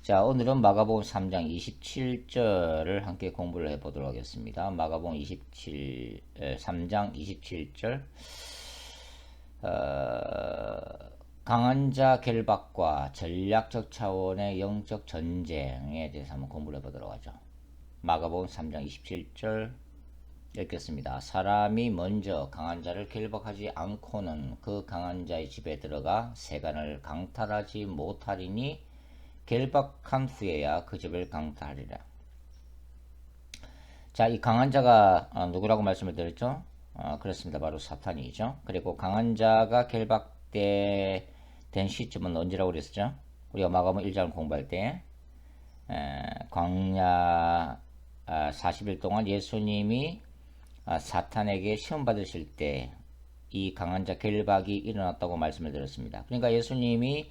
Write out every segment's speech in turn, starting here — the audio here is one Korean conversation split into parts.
자, 오늘은 마가복음 3장 27절을 함께 공부를 해보도록 하겠습니다. 마가복음 3장 27절. 강한 자 결박과 전략적 차원의 영적 전쟁에 대해서 한번 공부를 해보도록 하죠. 마가복음 3장 27절 읽겠습니다. 사람이 먼저 강한 자를 결박하지 않고는 그 강한 자의 집에 들어가 세간을 강탈하지 못하리니 결박한 후에야 그 집을 강탈하리라. 자, 이 강한 자가 누구라고 말씀을 드렸죠? 그렇습니다. 바로 사탄이죠. 그리고 강한 자가 결박된 시점은 언제라고 그랬었죠? 우리가 마가복음 1장을 공부할 때 광야 40일 동안 예수님이 사탄에게 시험 받으실 때 이 강한 자 결박이 일어났다고 말씀을 드렸습니다. 그러니까 예수님이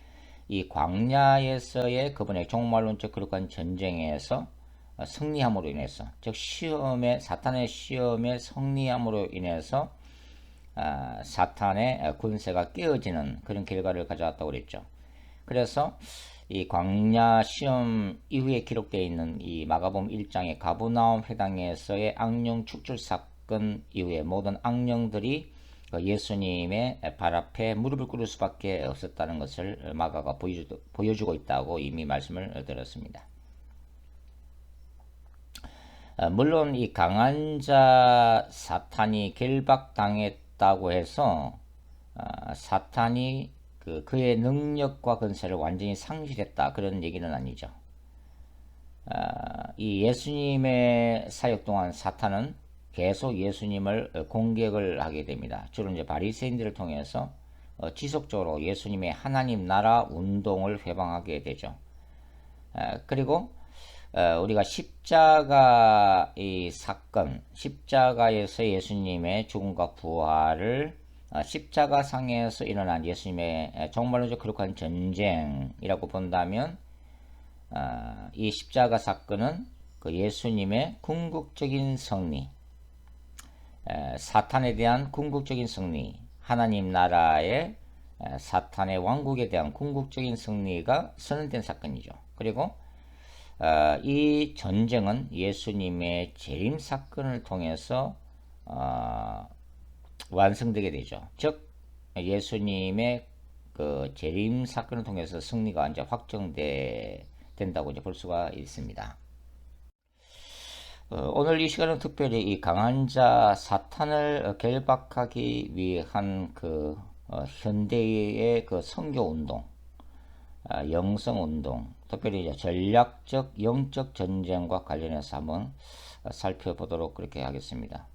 이 광야에서의 그분의 종말론적 거룩한 전쟁에서 승리함으로 인해서, 즉 사탄의 시험에 승리함으로 인해서 사탄의 군세가 깨어지는 그런 결과를 가져왔다고 그랬죠. 그래서 이 광야 시험 이후에 기록되어 있는 이 마가복음 1장의 가버나움 회당에서의 악령 축출 사건 이후에 모든 악령들이 예수님의 발 앞에 무릎을 꿇을 수밖에 없었다는 것을 마가가 보여주고 있다고 이미 말씀을 드렸습니다. 물론 이 강한 자 사탄이 결박당했다고 해서 사탄이 그의 능력과 권세를 완전히 상실했다, 그런 얘기는 아니죠. 이 예수님의 사역 동안 사탄은 계속 예수님을 공격을 하게 됩니다. 주로 이제 바리새인들을 통해서 지속적으로 예수님의 하나님 나라 운동을 회방하게 되죠. 그리고 우리가 십자가 이 사건, 십자가에서 예수님의 죽음과 부활을 십자가상에서 일어난 예수님의 종말론적 거룩한 전쟁이라고 본다면 이 십자가 사건은 그 예수님의 궁극적인 승리, 사탄에 대한 궁극적인 승리, 하나님 나라의 사탄의 왕국에 대한 궁극적인 승리가 선언된 사건이죠. 그리고 이 전쟁은 예수님의 재림 사건을 통해서 완성되게 되죠. 즉 예수님의 그 재림 사건을 통해서 승리가 이제 확정된다고 이제 볼 수가 있습니다. 오늘 이 시간은 특별히 이 강한 자 사탄을 결박하기 위한 그 현대의 그 선교 운동, 영성 운동, 특별히 이제 전략적 영적 전쟁과 관련해서 한번 살펴보도록 그렇게 하겠습니다.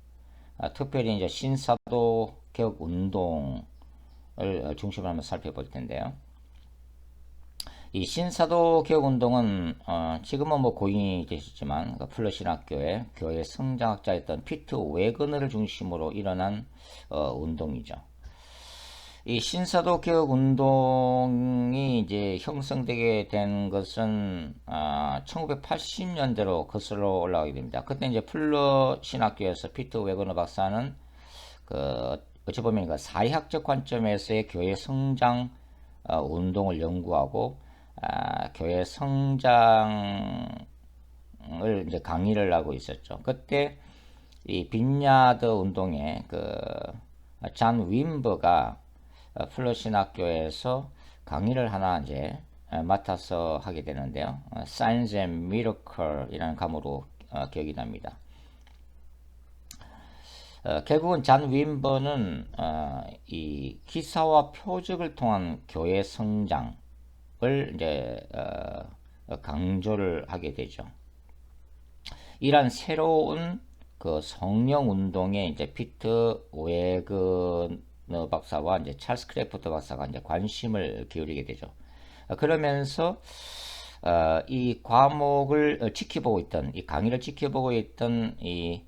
특별히 이제 신사도 개혁 운동을 중심으로 한번 살펴볼 텐데요. 이 신사도 개혁 운동은 지금은 뭐 고인이 되셨지만 플러신학교의 교회 성장학자였던 피트 웨그너를 중심으로 일어난 운동이죠. 이 신사도 개혁 운동이 이제 형성되게 된 것은 1980년대로 거슬러 올라가게 됩니다. 그때 이제 플러신학교에서 피트 웨그너 박사는 어찌 보면 사회학적 관점에서의 교회 성장 운동을 연구하고 교회 성장을 이제 강의를 하고 있었죠. 그때 이 빈야드 운동에 잔 윈버가 플러신학교에서 강의를 하나 이제 맡아서 하게 되는데요. Signs and Miracle이라는 과목으로 기억이 납니다. 결국은 잔 윈버는 이 기사와 표적을 통한 교회 성장을 이제 강조를 하게 되죠. 이런 새로운 그 성령 운동에 이제 피트 웨그너 박사와 이제 찰스 크래프트 박사가 이제 관심을 기울이게 되죠. 그러면서 이 과목을 지켜보고 있던, 이 강의를 지켜보고 있던 이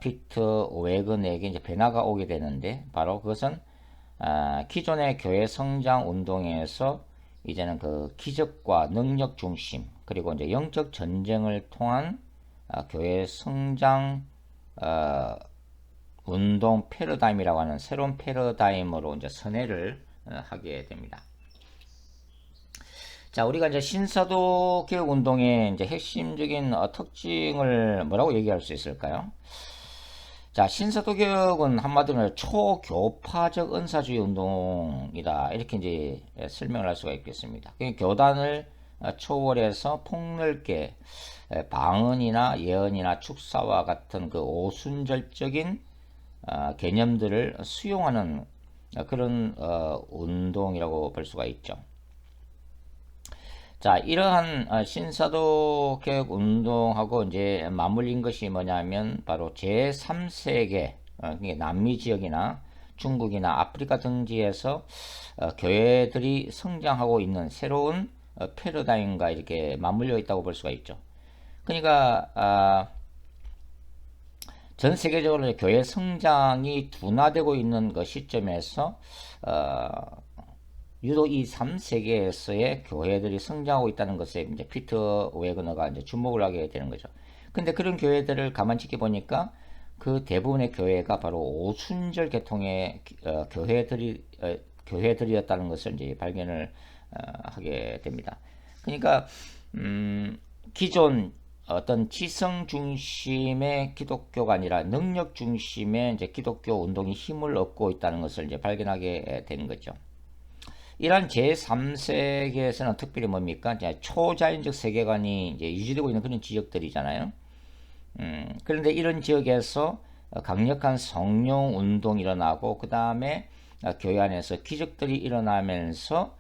피트 웨그너에게 이제 변화가 오게 되는데, 바로 그것은 기존의 교회 성장 운동에서 이제는 그 기적과 능력 중심, 그리고 이제 영적 전쟁을 통한 교회 성장 운동 패러다임이라고 하는 새로운 패러다임으로 이제 선회를 하게 됩니다. 자, 우리가 이제 신사도 교육 운동의 이제 핵심적인 특징을 뭐라고 얘기할 수 있을까요? 자, 신사도 교육은 한마디로 초교파적 은사주의 운동이다. 이렇게 이제 설명을 할 수가 있겠습니다. 교단을 초월해서 폭넓게 방언이나 예언이나 축사와 같은 그 오순절적인 개념들을 수용하는 그런 운동이라고 볼 수가 있죠. 자, 이러한 신사도 개혁 운동하고 이제 맞물린 것이 뭐냐면 바로 제3세계, 남미 지역이나 중국이나 아프리카 등지에서 교회들이 성장하고 있는 새로운 패러다임과 이렇게 맞물려 있다고 볼 수가 있죠. 그러니까 전 세계적으로 교회 성장이 둔화되고 있는 그 시점에서 유독 이 3세계에서의 교회들이 성장하고 있다는 것에 이제 피터 웨그너가 이제 주목을 하게 되는 거죠. 근데 그런 교회들을 가만 지켜보니까 그 대부분의 교회가 바로 오순절 계통의 교회들이었다는 것을 이제 발견을 하게 됩니다. 그러니까 기존 어떤 지성 중심의 기독교가 아니라 능력 중심의 이제 기독교 운동이 힘을 얻고 있다는 것을 이제 발견하게 된 거죠. 이런 제3세계에서는 특별히 뭡니까? 이제 초자연적 세계관이 이제 유지되고 있는 그런 지역들이잖아요. 그런데 이런 지역에서 강력한 성령 운동이 일어나고 그 다음에 교회 안에서 기적들이 일어나면서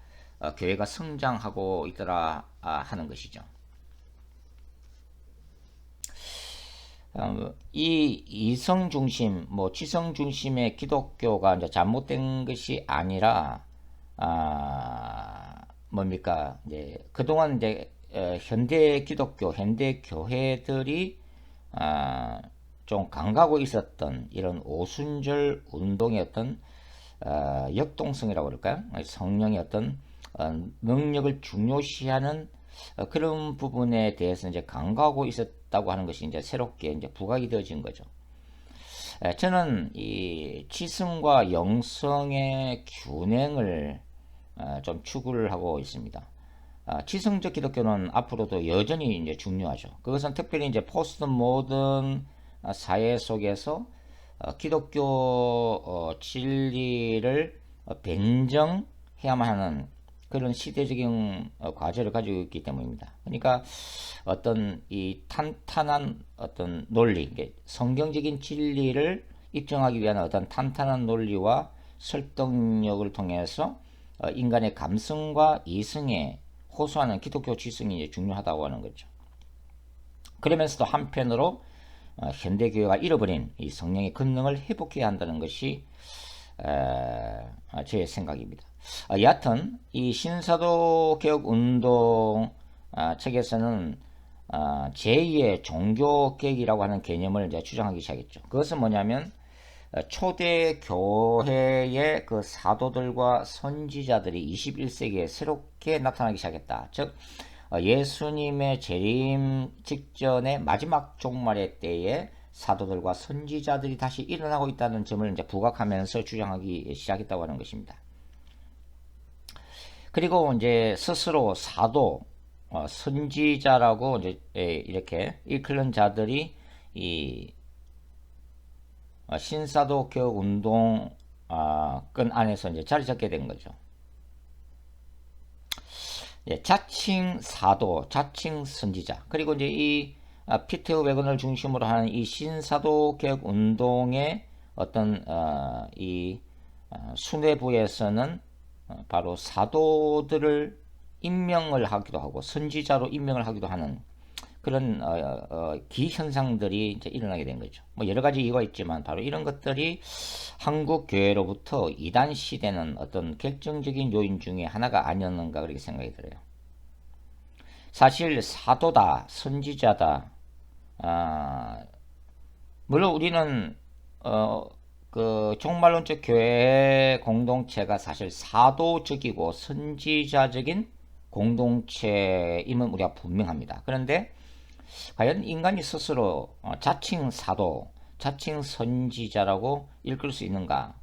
교회가 성장하고 있더라 하는 것이죠. 이 이성 중심, 뭐 지성 중심의 기독교가 이제 잘못된 것이 아니라 뭡니까? 이제 그동안 이제 현대 기독교, 현대 교회들이 좀 강가고 있었던 이런 오순절 운동의 어떤 역동성이라고 그럴까요? 성령의 어떤 능력을 중요시하는 그런 부분에 대해서 이제 강구하고 있었다고 하는 것이 이제 새롭게 이제 부각이 되어진 거죠. 저는 이 지성과 영성의 균형을 좀 추구를 하고 있습니다. 지성적 기독교는 앞으로도 여전히 이제 중요하죠. 그것은 특별히 이제 포스트 모던 사회 속에서 기독교 진리를 변정해야만 하는 그런 시대적인 과제를 가지고 있기 때문입니다. 그러니까 어떤 이 탄탄한 어떤 논리, 성경적인 진리를 입증하기 위한 어떤 탄탄한 논리와 설득력을 통해서 인간의 감성과 이성에 호소하는 기독교 지성이 중요하다고 하는 거죠. 그러면서도 한편으로 현대교회가 잃어버린 이 성령의 권능을 회복해야 한다는 것이 제 생각입니다. 여하튼 이 신사도 개혁 운동 책에서는 제2의 종교개혁이라고 하는 개념을 이제 주장하기 시작했죠. 그것은 뭐냐면 초대 교회의 그 사도들과 선지자들이 21세기에 새롭게 나타나기 시작했다. 즉 예수님의 재림 직전의 마지막 종말의 때에 사도들과 선지자들이 다시 일어나고 있다는 점을 이제 부각하면서 주장하기 시작했다고 하는 것입니다. 그리고 이제 스스로 사도, 선지자라고 이제 이렇게 일컬는 자들이 이 신사도 교육 운동 끈 안에서 이제 자리 잡게 된 거죠. 자칭 사도, 자칭 선지자, 그리고 이제 이 피터 웨건을 중심으로 하는 이 신사도 개혁 운동의 어떤 이 수뇌부에서는 바로 사도들을 임명을 하기도 하고 선지자로 임명을 하기도 하는 그런 기현상들이 이제 일어나게 된 거죠. 뭐 여러 가지 이유가 있지만 바로 이런 것들이 한국 교회로부터 이단 시대는 어떤 결정적인 요인 중에 하나가 아니었는가 그렇게 생각이 들어요. 사실 사도다, 선지자다. 물론 우리는 그 종말론적 교회 공동체가 사실 사도적이고 선지자적인 공동체임은 우리가 분명합니다. 그런데 과연 인간이 스스로 자칭 사도, 자칭 선지자라고 일컬 수 있는가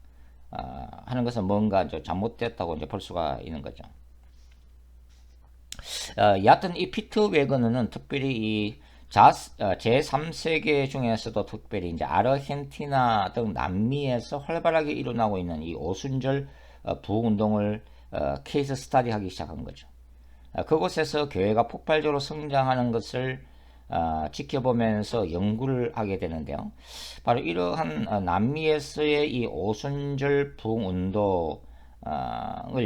하는 것은 뭔가 잘못됐다고 이제 볼 수가 있는 거죠. 여하튼 이 피트 웨거너는 특별히 이 제3세계 중에서도 특별히 이제 아르헨티나 등 남미에서 활발하게 일어나고 있는 이 오순절 부흥운동을 케이스 스타디하기 시작한 거죠. 그곳에서 교회가 폭발적으로 성장하는 것을 지켜보면서 연구를 하게 되는데요. 바로 이러한 남미에서의 이 오순절 부흥운동을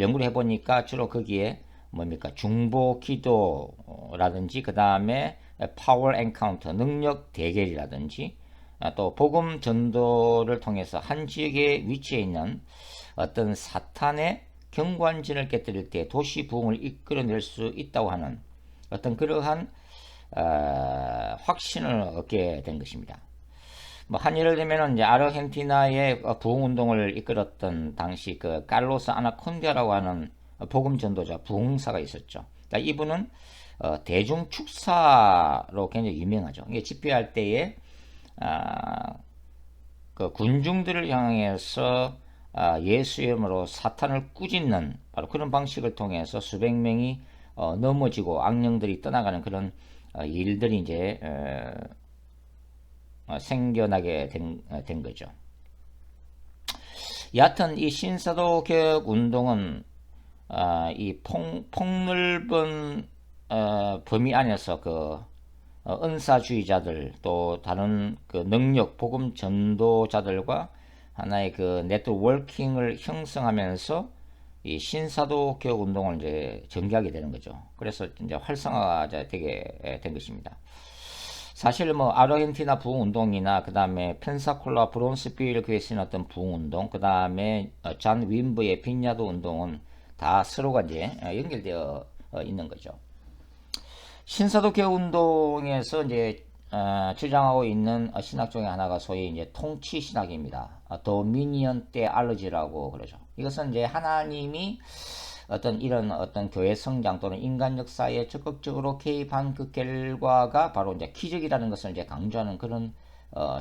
연구를 해보니까 주로 거기에 뭡니까 중보 기도라든지 그 다음에 파워 엔카운터 능력 대결이라든지 또 복음 전도를 통해서 한 지역에 위치해 있는 어떤 사탄의 경관진을 깨뜨릴 때 도시 부흥을 이끌어낼 수 있다고 하는 어떤 그러한 확신을 얻게 된 것입니다. 뭐 한 예를 들면 이제 아르헨티나의 부흥 운동을 이끌었던 당시 그 칼로스 아나콘디아라고 하는 복음 전도자 부흥사가 있었죠. 그러니까 이분은 대중 축사로 굉장히 유명하죠. 이게 집회할 때에 그 군중들을 향해서 예수 이름으로 사탄을 꾸짖는 바로 그런 방식을 통해서 수백 명이 넘어지고 악령들이 떠나가는 그런 일들이 이제 생겨나게 된 거죠. 여하튼 이 신사도 개혁 운동은 이 폭넓은 범위 안에서 그 은사주의자들 또 다른 그 능력 복음 전도자들과 하나의 그 네트워킹을 형성하면서 이 신사도 개혁 운동을 이제 전개하게 되는 거죠. 그래서 이제 활성화가 되게 된 것입니다. 사실 뭐 아르헨티나 부흥 운동이나 그 다음에 펜사콜라 브론스빌 교회에 어떤 부흥 운동, 그 다음에 잔 윈브의 빈야드 운동은 다 서로가 이제 연결되어 있는 거죠. 신사도 개혁 운동에서 이제 주장하고 있는 신학 중에 하나가 소위 이제 통치 신학입니다. 도미니언 테올로지라고 그러죠. 이것은 이제 하나님이 어떤 이런 어떤 교회 성장 또는 인간 역사에 적극적으로 개입한 그 결과가 바로 이제 기적이라는 것을 이제 강조하는 그런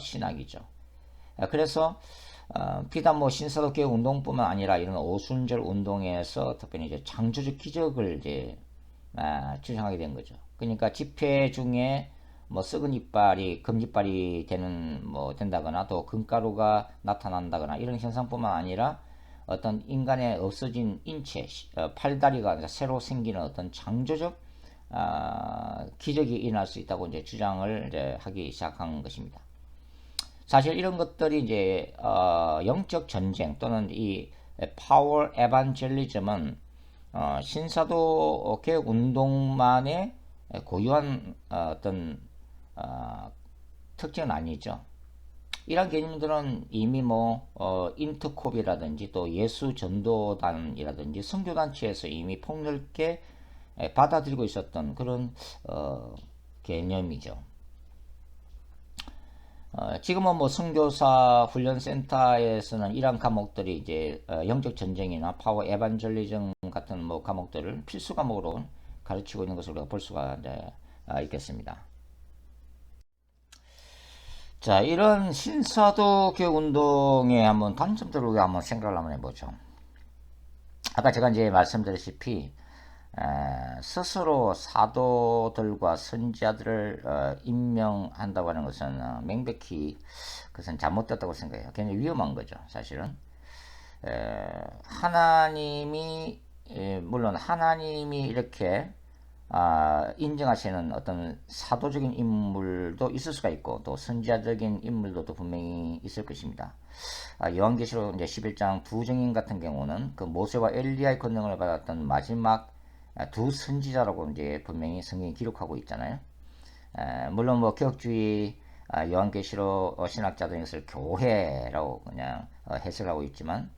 신학이죠. 그래서 비단 뭐 신사도 개혁 운동뿐만 아니라 이런 오순절 운동에서 특별히 이제 창조적 기적을 이제 주장하게 된 거죠. 그러니까 집회 중에 뭐 썩은 이빨이 금이빨이 된다거나 또 금가루가 나타난다거나 이런 현상뿐만 아니라 어떤 인간의 없어진 인체, 팔다리가 새로 생기는 어떤 창조적 기적이 일어날 수 있다고 이제 주장을 이제 하기 시작한 것입니다. 사실 이런 것들이 이제 영적 전쟁 또는 이 파워 에반젤리즘은 신사도 개혁 운동만의 고유한 어떤 특징은 아니죠. 이런 개념들은 이미 뭐 인터콥이라든지 또 예수 전도단이라든지 선교단체에서 이미 폭넓게 받아들이고 있었던 그런 개념이죠. 지금은 뭐 선교사 훈련센터에서는 이러한 과목들이 이제 영적 전쟁이나 파워 에반젤리즘 같은 뭐 과목들을 필수 과목으로 가르치고 있는 것을 우리가 볼 수가 있겠습니다. 자, 이런 신사도 교육 운동의 한번 단점들을 우리가 한번 생각을 한번 해보죠. 아까 제가 이제 말씀드렸다시피 스스로 사도들과 선지자들을 임명한다고 하는 것은 명백히 그것은 잘못됐다고 생각해요. 굉장히 위험한 거죠, 사실은. 하나님이 물론 하나님이 이렇게 인정하시는 어떤 사도적인 인물도 있을 수가 있고 또 선지자적인 인물도 분명히 있을 것입니다. 요한계시록 이제 11장 두 증인 같은 경우는 그 모세와 엘리야의 권능을 받았던 마지막 두 선지자라고 이제 분명히 성경이 기록하고 있잖아요. 물론 뭐 개혁주의 요한계시록 신학자들은 이것을 교회라고 그냥 해석하고 있지만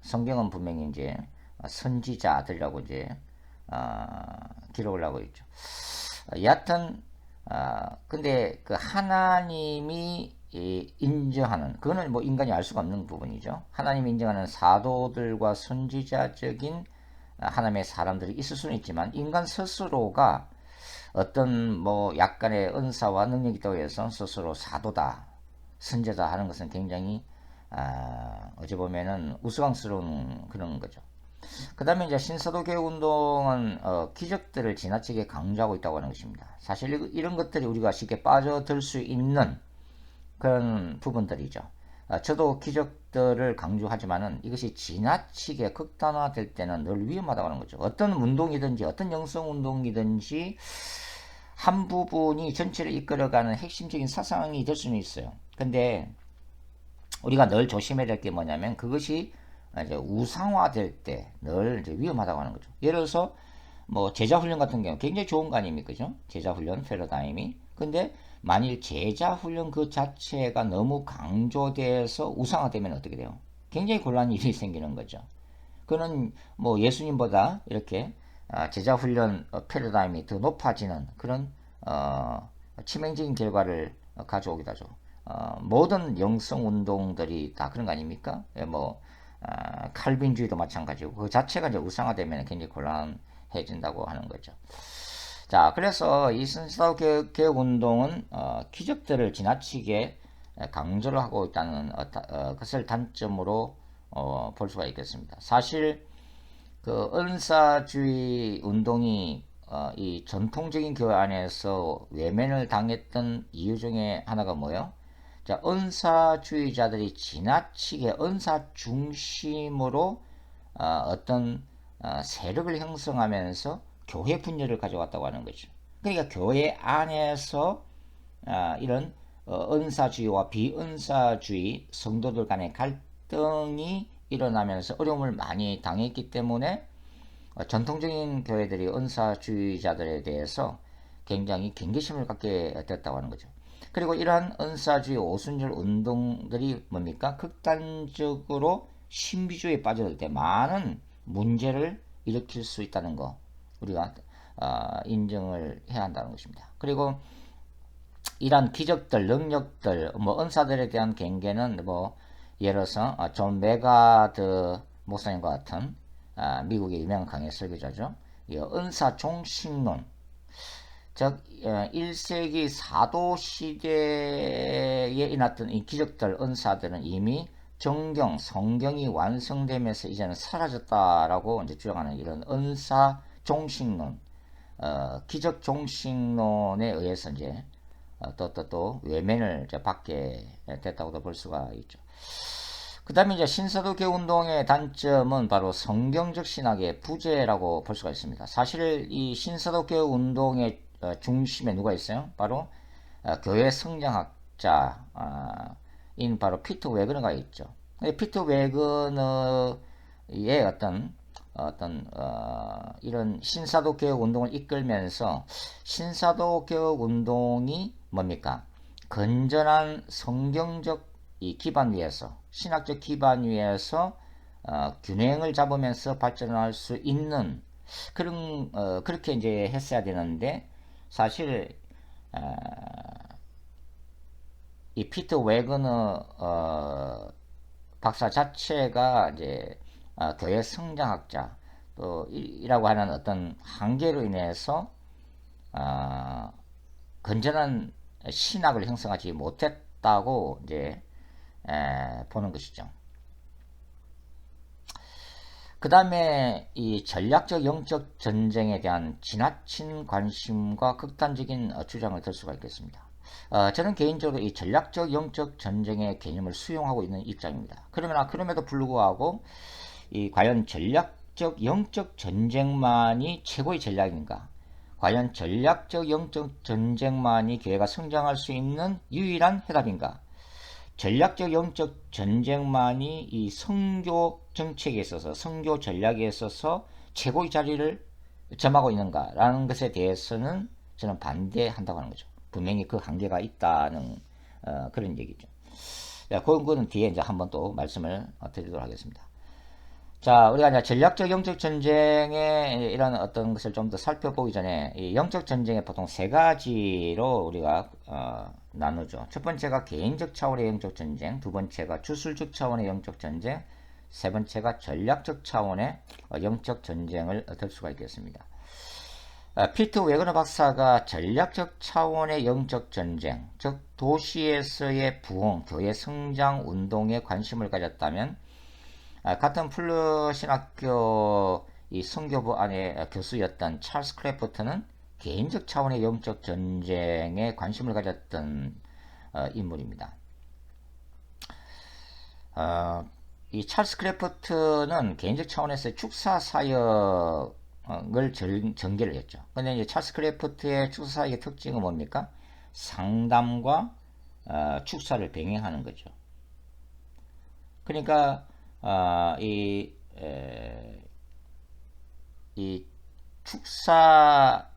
성경은 분명히 이제 선지자들이라고 이제 기록을 하고 있죠. 여하튼 근데 그 하나님이 인정하는 그거는 뭐 인간이 알 수가 없는 부분이죠. 하나님이 인정하는 사도들과 선지자적인 하나님의 사람들이 있을 수는 있지만 인간 스스로가 어떤 뭐 약간의 은사와 능력이 있다고 해서 스스로 사도다 선지자다 하는 것은 굉장히 어찌 보면은 우스꽝스러운 그런 거죠. 그 다음에 이제 신사도 교육 운동은 기적들을 지나치게 강조하고 있다고 하는 것입니다. 사실 이런 것들이 우리가 쉽게 빠져들 수 있는 그런 부분들이죠. 저도 기적들을 강조하지만은 이것이 지나치게 극단화될 때는 늘 위험하다고 하는 거죠. 어떤 운동이든지 어떤 영성 운동이든지 한 부분이 전체를 이끌어가는 핵심적인 사상이 될 수는 있어요. 근데 우리가 늘 조심해야 될 게 뭐냐면 그것이 이제 우상화될 때 늘 이제 위험하다고 하는 거죠. 예를 들어서 뭐 제자 훈련 같은 경우 굉장히 좋은 거 아닙니까? 그죠? 제자 훈련 패러다임이. 근데 만일 제자 훈련 그 자체가 너무 강조돼서 우상화되면 어떻게 돼요? 굉장히 곤란한 일이 생기는 거죠. 그는 뭐 예수님보다 이렇게 제자 훈련 패러다임이 더 높아지는 그런 치명적인 결과를 가져오기도 하죠. 모든 영성 운동들이 다 그런 거 아닙니까? 예, 뭐 칼빈주의도 마찬가지고 그 자체가 이제 우상화되면 굉장히 곤란해진다고 하는 거죠. 자, 그래서 이 신사도 개혁 운동은 기적들을 지나치게 강조를 하고 있다는 것을 단점으로 볼 수가 있겠습니다. 사실 그 은사주의 운동이 이 전통적인 교회 안에서 외면을 당했던 이유 중에 하나가 뭐예요? 자, 은사주의자들이 지나치게 은사 중심으로 어떤 세력을 형성하면서 교회 분열을 가져왔다고 하는 거죠. 그러니까 교회 안에서 이런 은사주의와 비은사주의 성도들 간의 갈등이 일어나면서 어려움을 많이 당했기 때문에 전통적인 교회들이 은사주의자들에 대해서 굉장히 경계심을 갖게 됐다고 하는 거죠. 그리고 이러한 은사주의 오순절 운동들이 뭡니까? 극단적으로 신비주의에 빠져들 때 많은 문제를 일으킬 수 있다는 거 우리가 인정을 해야 한다는 것입니다. 그리고 이러한 기적들, 능력들, 뭐 은사들에 대한 경계는 뭐 예를 들어서 존 메가드 목사님과 같은 미국의 유명한 강의 설교자죠. 은사 종식론, 즉 1세기 사도 시대에 일어났던 이 기적들, 은사들은 이미 정경, 성경이 완성되면서 이제는 사라졌다라고 이제 주장하는 이런 은사 종식론, 기적 종식론에 의해서 이제 또 외면을 이제 받게 됐다고도 볼 수가 있죠. 그 다음에 이제 신사도교 운동의 단점은 바로 성경적 신학의 부재라고 볼 수가 있습니다. 사실 이 신사도교 운동의 중심에 누가 있어요? 바로 교회 성장학자인 바로 피터 웨그너가 있죠. 피터 웨그너의 이런 신사도 개혁 운동을 이끌면서 신사도 개혁 운동이 뭡니까? 건전한 성경적 이 기반 위에서 신학적 기반 위에서 균형을 잡으면서 발전할 수 있는 그런 그렇게 이제 했어야 되는데 사실 이 피터 웨그너 박사 자체가 이제 교회 성장학자 또 이라고 하는 어떤 한계로 인해서 건전한 신학을 형성하지 못했다고 이제 보는 것이죠. 그 다음에 이 전략적 영적 전쟁에 대한 지나친 관심과 극단적인 주장을 들 수가 있겠습니다. 저는 개인적으로 이 전략적 영적 전쟁의 개념을 수용하고 있는 입장입니다. 그럼에도 불구하고 이 과연 전략적 영적 전쟁만이 최고의 전략인가? 과연 전략적 영적 전쟁만이 교회가 성장할 수 있는 유일한 해답인가? 전략적 영적 전쟁만이 이 선교 정책에 있어서 선교 전략에 있어서 최고의 자리를 점하고 있는가라는 것에 대해서는 저는 반대한다고 하는 거죠. 분명히 그 한계가 있다는 그런 얘기죠. 그거는 뒤에 이제 한번 또 말씀을 드리도록 하겠습니다. 자, 우리가 이제 전략적 영적 전쟁의 이런 어떤 것을 좀 더 살펴보기 전에 이 영적 전쟁에 보통 세 가지로 우리가 나누죠. 첫 번째가 개인적 차원의 영적 전쟁, 두 번째가 주술적 차원의 영적 전쟁, 세 번째가 전략적 차원의 영적 전쟁을 들 수가 있겠습니다. 피터 웨그너 박사가 전략적 차원의 영적 전쟁, 즉 도시에서의 부흥, 교회 성장 운동에 관심을 가졌다면 같은 플러 신학교 이 선교부 안에 교수였던 찰스 크래프트는 개인적 차원의 영적 전쟁에 관심을 가졌던 인물입니다. 이 찰스 크래프트는 개인적 차원에서 축사 사역을 전개를 했죠. 근데 이제 찰스 크래프트의 축사 사역의 특징은 뭡니까? 상담과 축사를 병행하는 거죠. 그러니까 이 축사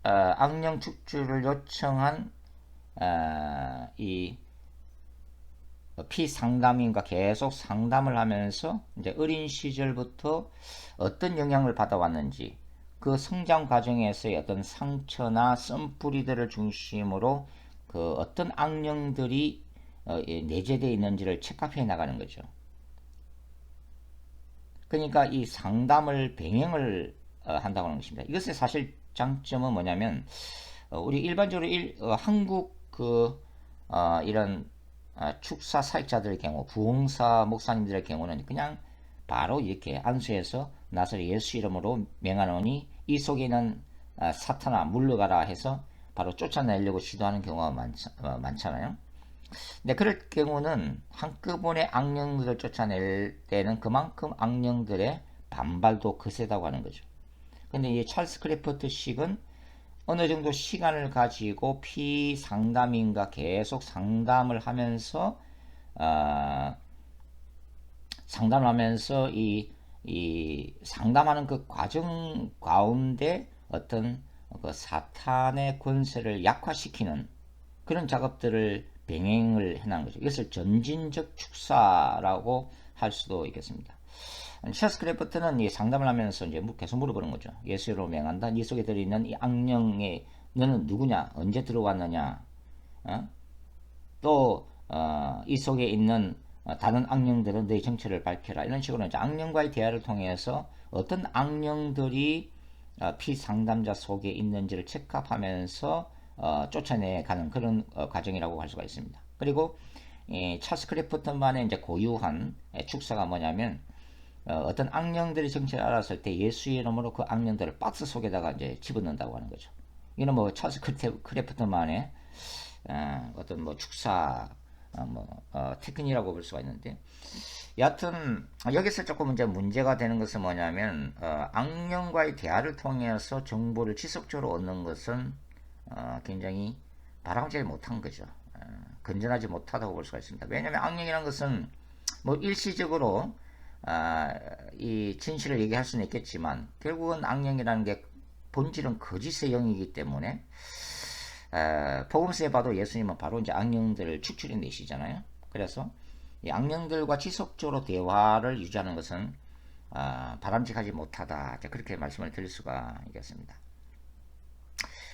악령 축주를 요청한 이 피상담인과 계속 상담을 하면서 이제 어린 시절부터 어떤 영향을 받아왔는지 그 성장 과정에서의 어떤 상처나 쓴뿌리들을 중심으로 그 어떤 악령들이 내재되어 있는지를 체크해 나가는 거죠. 그러니까 이 상담을 병행을 한다고 하는 것입니다. 이것의 사실 장점은 뭐냐면 우리 일반적으로 한국 이런 축사 사역자들의 경우 부흥사 목사님들의 경우는 그냥 바로 이렇게 안수해서 나서 예수 이름으로 명하노니 이 속에 있는 사탄아 물러가라 해서 바로 쫓아내려고 시도하는 경우가 많잖아요. 근데 그럴 경우는 한꺼번에 악령들을 쫓아낼 때는 그만큼 악령들의 반발도 거세다고 하는 거죠. 근데 이 찰스 크래프트 식은 어느 정도 시간을 가지고 피상담인과 계속 상담을 하면서 이 상담하는 그 과정 가운데 어떤 그 사탄의 권세를 약화시키는 그런 작업들을 병행을 해놓은 거죠. 이것을 전진적 축사라고 할 수도 있겠습니다. 찰스 크래프트는 이 상담을 하면서 이제 계속 물어보는 거죠. 예수로 명한다. 네 속에 들어있는 이 악령에 너는 누구냐? 언제 들어왔느냐? 또 이 속에 있는 다른 악령들은 너의 정체를 밝혀라. 이런 식으로 이제 악령과의 대화를 통해서 어떤 악령들이 피상담자 속에 있는지를 체크하면서 쫓아내가는 그런 과정이라고 할 수가 있습니다. 그리고 찰스 크래프트만의 이제 고유한 축사가 뭐냐면 어떤 악령들의 정체를 알았을 때 예수의 이름으로 그 악령들을 박스 속에다가 이제 집어넣는다고 하는 거죠. 이는 뭐 찰스 크래프트만의 어떤 뭐 축사 테크닉이라고 볼 수가 있는데, 여하튼 여기서 조금 이제 문제가 되는 것은 뭐냐면 악령과의 대화를 통해서 정보를 지속적으로 얻는 것은 굉장히 바람직하지 못한 거죠. 건전하지 못하다고 볼 수가 있습니다. 왜냐하면 악령이라는 것은 뭐 일시적으로 이 진실을 얘기할 수는 있겠지만 결국은 악령이라는 게 본질은 거짓의 영이기 때문에 복음서에 봐도 예수님은 바로 이제 악령들을 추출해 내시잖아요. 그래서 이 악령들과 지속적으로 대화를 유지하는 것은 바람직하지 못하다. 그렇게 말씀을 드릴 수가 있겠습니다.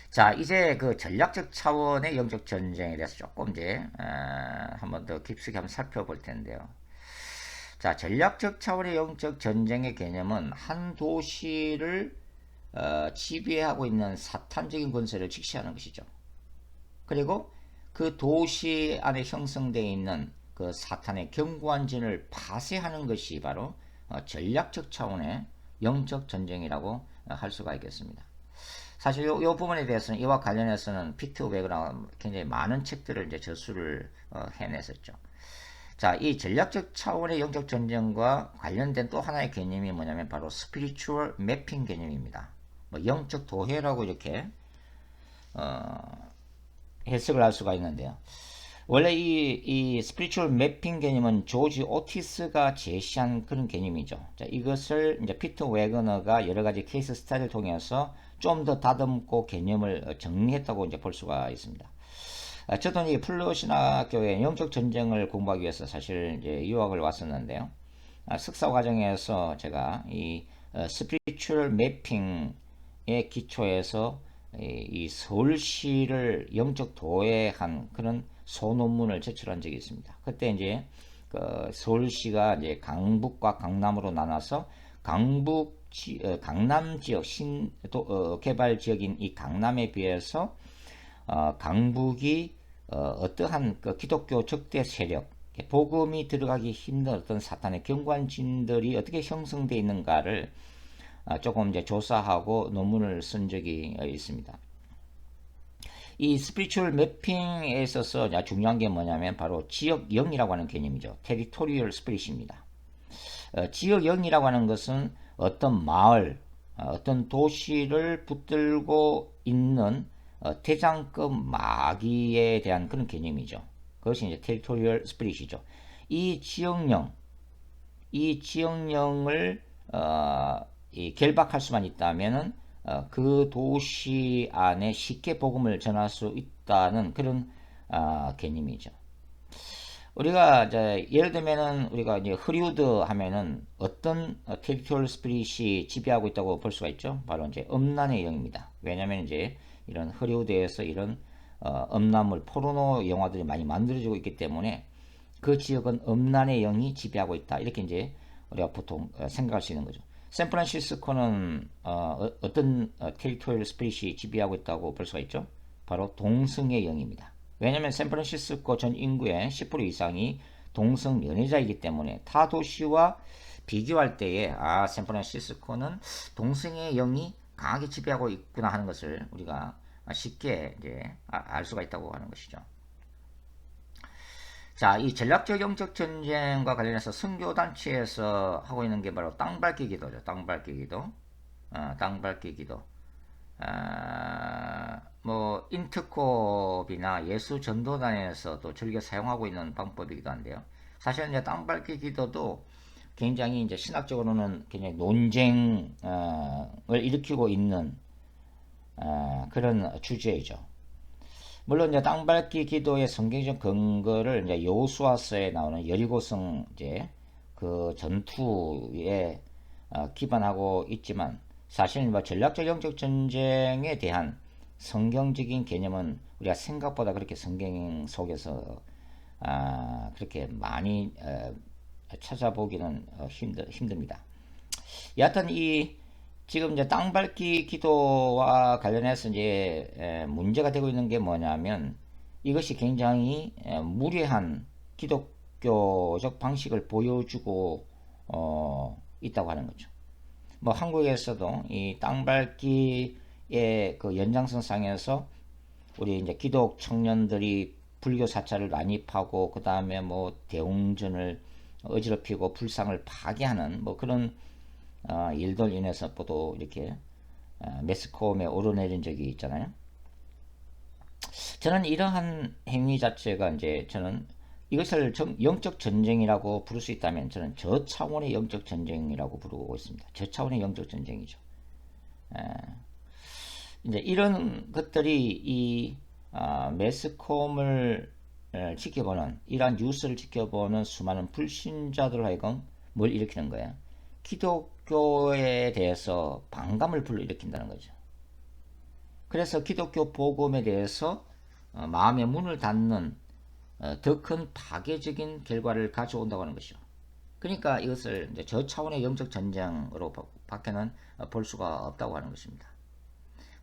자, 이제 그 전략적 차원의 영적 전쟁에 대해서 조금 이제 한번 더 깊숙이 한번 살펴볼 텐데요. 자, 전략적 차원의 영적 전쟁의 개념은 한 도시를 지배하고 있는 사탄적인 권세를 직시하는 것이죠. 그리고 그 도시 안에 형성되어 있는 그 사탄의 견고한 진을 파쇄하는 것이 바로 전략적 차원의 영적 전쟁이라고 할 수가 있겠습니다. 사실 이 부분에 대해서는 이와 관련해서는 피트 웨그가 굉장히 많은 책들을 이제 저수를 해냈었죠. 자, 이 전략적 차원의 영적 전쟁과 관련된 또 하나의 개념이 뭐냐면 바로 스피리추얼 매핑 개념입니다. 뭐 영적 도회라고 이렇게 해석을 할 수가 있는데요. 원래 이 스피리추얼 매핑 개념은 조지 오티스가 제시한 그런 개념이죠. 자, 이것을 이제 피터 웨거너가 여러 가지 케이스 스타디를 통해서 좀 더 다듬고 개념을 정리했다고 이제 볼 수가 있습니다. 저도 이 플러 신학교의 영적 전쟁을 공부하기 위해서 사실 이제 유학을 왔었는데요. 석사 과정에서 제가 이 스피리추얼 매핑의 기초에서 이 서울시를 영적 도회한 그런 소논문을 제출한 적이 있습니다. 그때 이제 그 서울시가 이제 강북과 강남으로 나눠서 강남 지역 개발 지역인 이 강남에 비해서 강북이 어떠한 그 기독교 적대 세력 복음이 들어가기 힘든 어떤 사탄의 경관진들이 어떻게 형성되어 있는가를 조금 이제 조사하고 논문을 쓴 적이 있습니다. 이 스피리추얼 매핑에 있어서 중요한 게 뭐냐면 바로 지역영이라고 하는 개념이죠. 테리토리얼 스피릿입니다. 지역영이라고 하는 것은 어떤 마을, 어떤 도시를 붙들고 있는 대장급 마귀에 대한 그런 개념이죠. 그것이 이제 테리토리얼 스피릿이죠. 이 지역령을 결박할 수만 있다면은 그 도시 안에 쉽게 복음을 전할 수 있다는 그런 개념이죠. 우리가 이제 예를 들면은 우리가 이제 헐리우드 하면은 어떤 테리토리얼 스피릿이 지배하고 있다고 볼 수가 있죠. 바로 이제 음란의 영입니다. 왜냐하면 이제 이런 헐리우드에서 이런 음란물 포르노 영화들이 많이 만들어지고 있기 때문에 그 지역은 음란의 영이 지배하고 있다. 이렇게 이제 우리가 보통 생각할 수 있는 거죠. 샌프란시스코는 어떤 테리토리얼 스피릿이 지배하고 있다고 볼 수가 있죠. 바로 동성의 영입니다. 왜냐하면 샌프란시스코 전 인구의 10% 이상이 동성 연애자이기 때문에 타 도시와 비교할 때에 샌프란시스코는 동성의 영이 강하게 지배하고 있구나 하는 것을 우리가 쉽게 이제 알 수가 있다고 하는 것이죠. 자, 이 전략적 영적 전쟁과 관련해서 선교단체에서 하고 있는 게 바로 땅밟기 기도죠. 땅밟기 기도. 땅밟기 기도. 뭐 인트콥이나 예수 전도단에서도 즐겨 사용하고 있는 방법이기도 한데요. 사실 이제 땅밟기 기도도 굉장히 이제 신학적으로는 굉장히 논쟁을 일으키고 있는 그런 주제이죠. 물론 이제 땅밟기 기도의 성경적 근거를 이제 여호수아서에 나오는 여리고성 이제 그 전투에 기반하고 있지만 사실 뭐 전략적 영적 전쟁에 대한 성경적인 개념은 우리가 생각보다 그렇게 성경 속에서 그렇게 많이 찾아보기는 힘듭니다. 여하튼 이 지금 이제 땅밟기 기도와 관련해서 이제 문제가 되고 있는 게 뭐냐면 이것이 굉장히 무례한 기독교적 방식을 보여주고 있다고 하는 거죠. 뭐 한국에서도 이 땅밟기의 그 연장선상에서 우리 이제 기독 청년들이 불교 사찰을 난입하고 그 다음에 뭐 대웅전을 어지럽히고 불상을 파괴하는 뭐 그런 일들 인해서 또 이렇게 매스컴에 오르내린 적이 있잖아요. 저는 이러한 행위 자체가 이제 저는 이것을 영적 전쟁이라고 부를 수 있다면 저는 저 차원의 영적 전쟁이라고 부르고 있습니다. 저 차원의 영적 전쟁이죠. 이제 이런 것들이 이 매스컴을 지켜보는 이러한 뉴스를 지켜보는 수많은 불신자들 하여금 뭘 일으키는 거예요? 기독교에 대해서 반감을 불러일으킨다는 거죠. 그래서 기독교 복음에 대해서 마음의 문을 닫는 더 큰 파괴적인 결과를 가져온다고 하는 것이죠. 그러니까 이것을 이제 저 차원의 영적 전쟁으로 밖에는 볼 수가 없다고 하는 것입니다.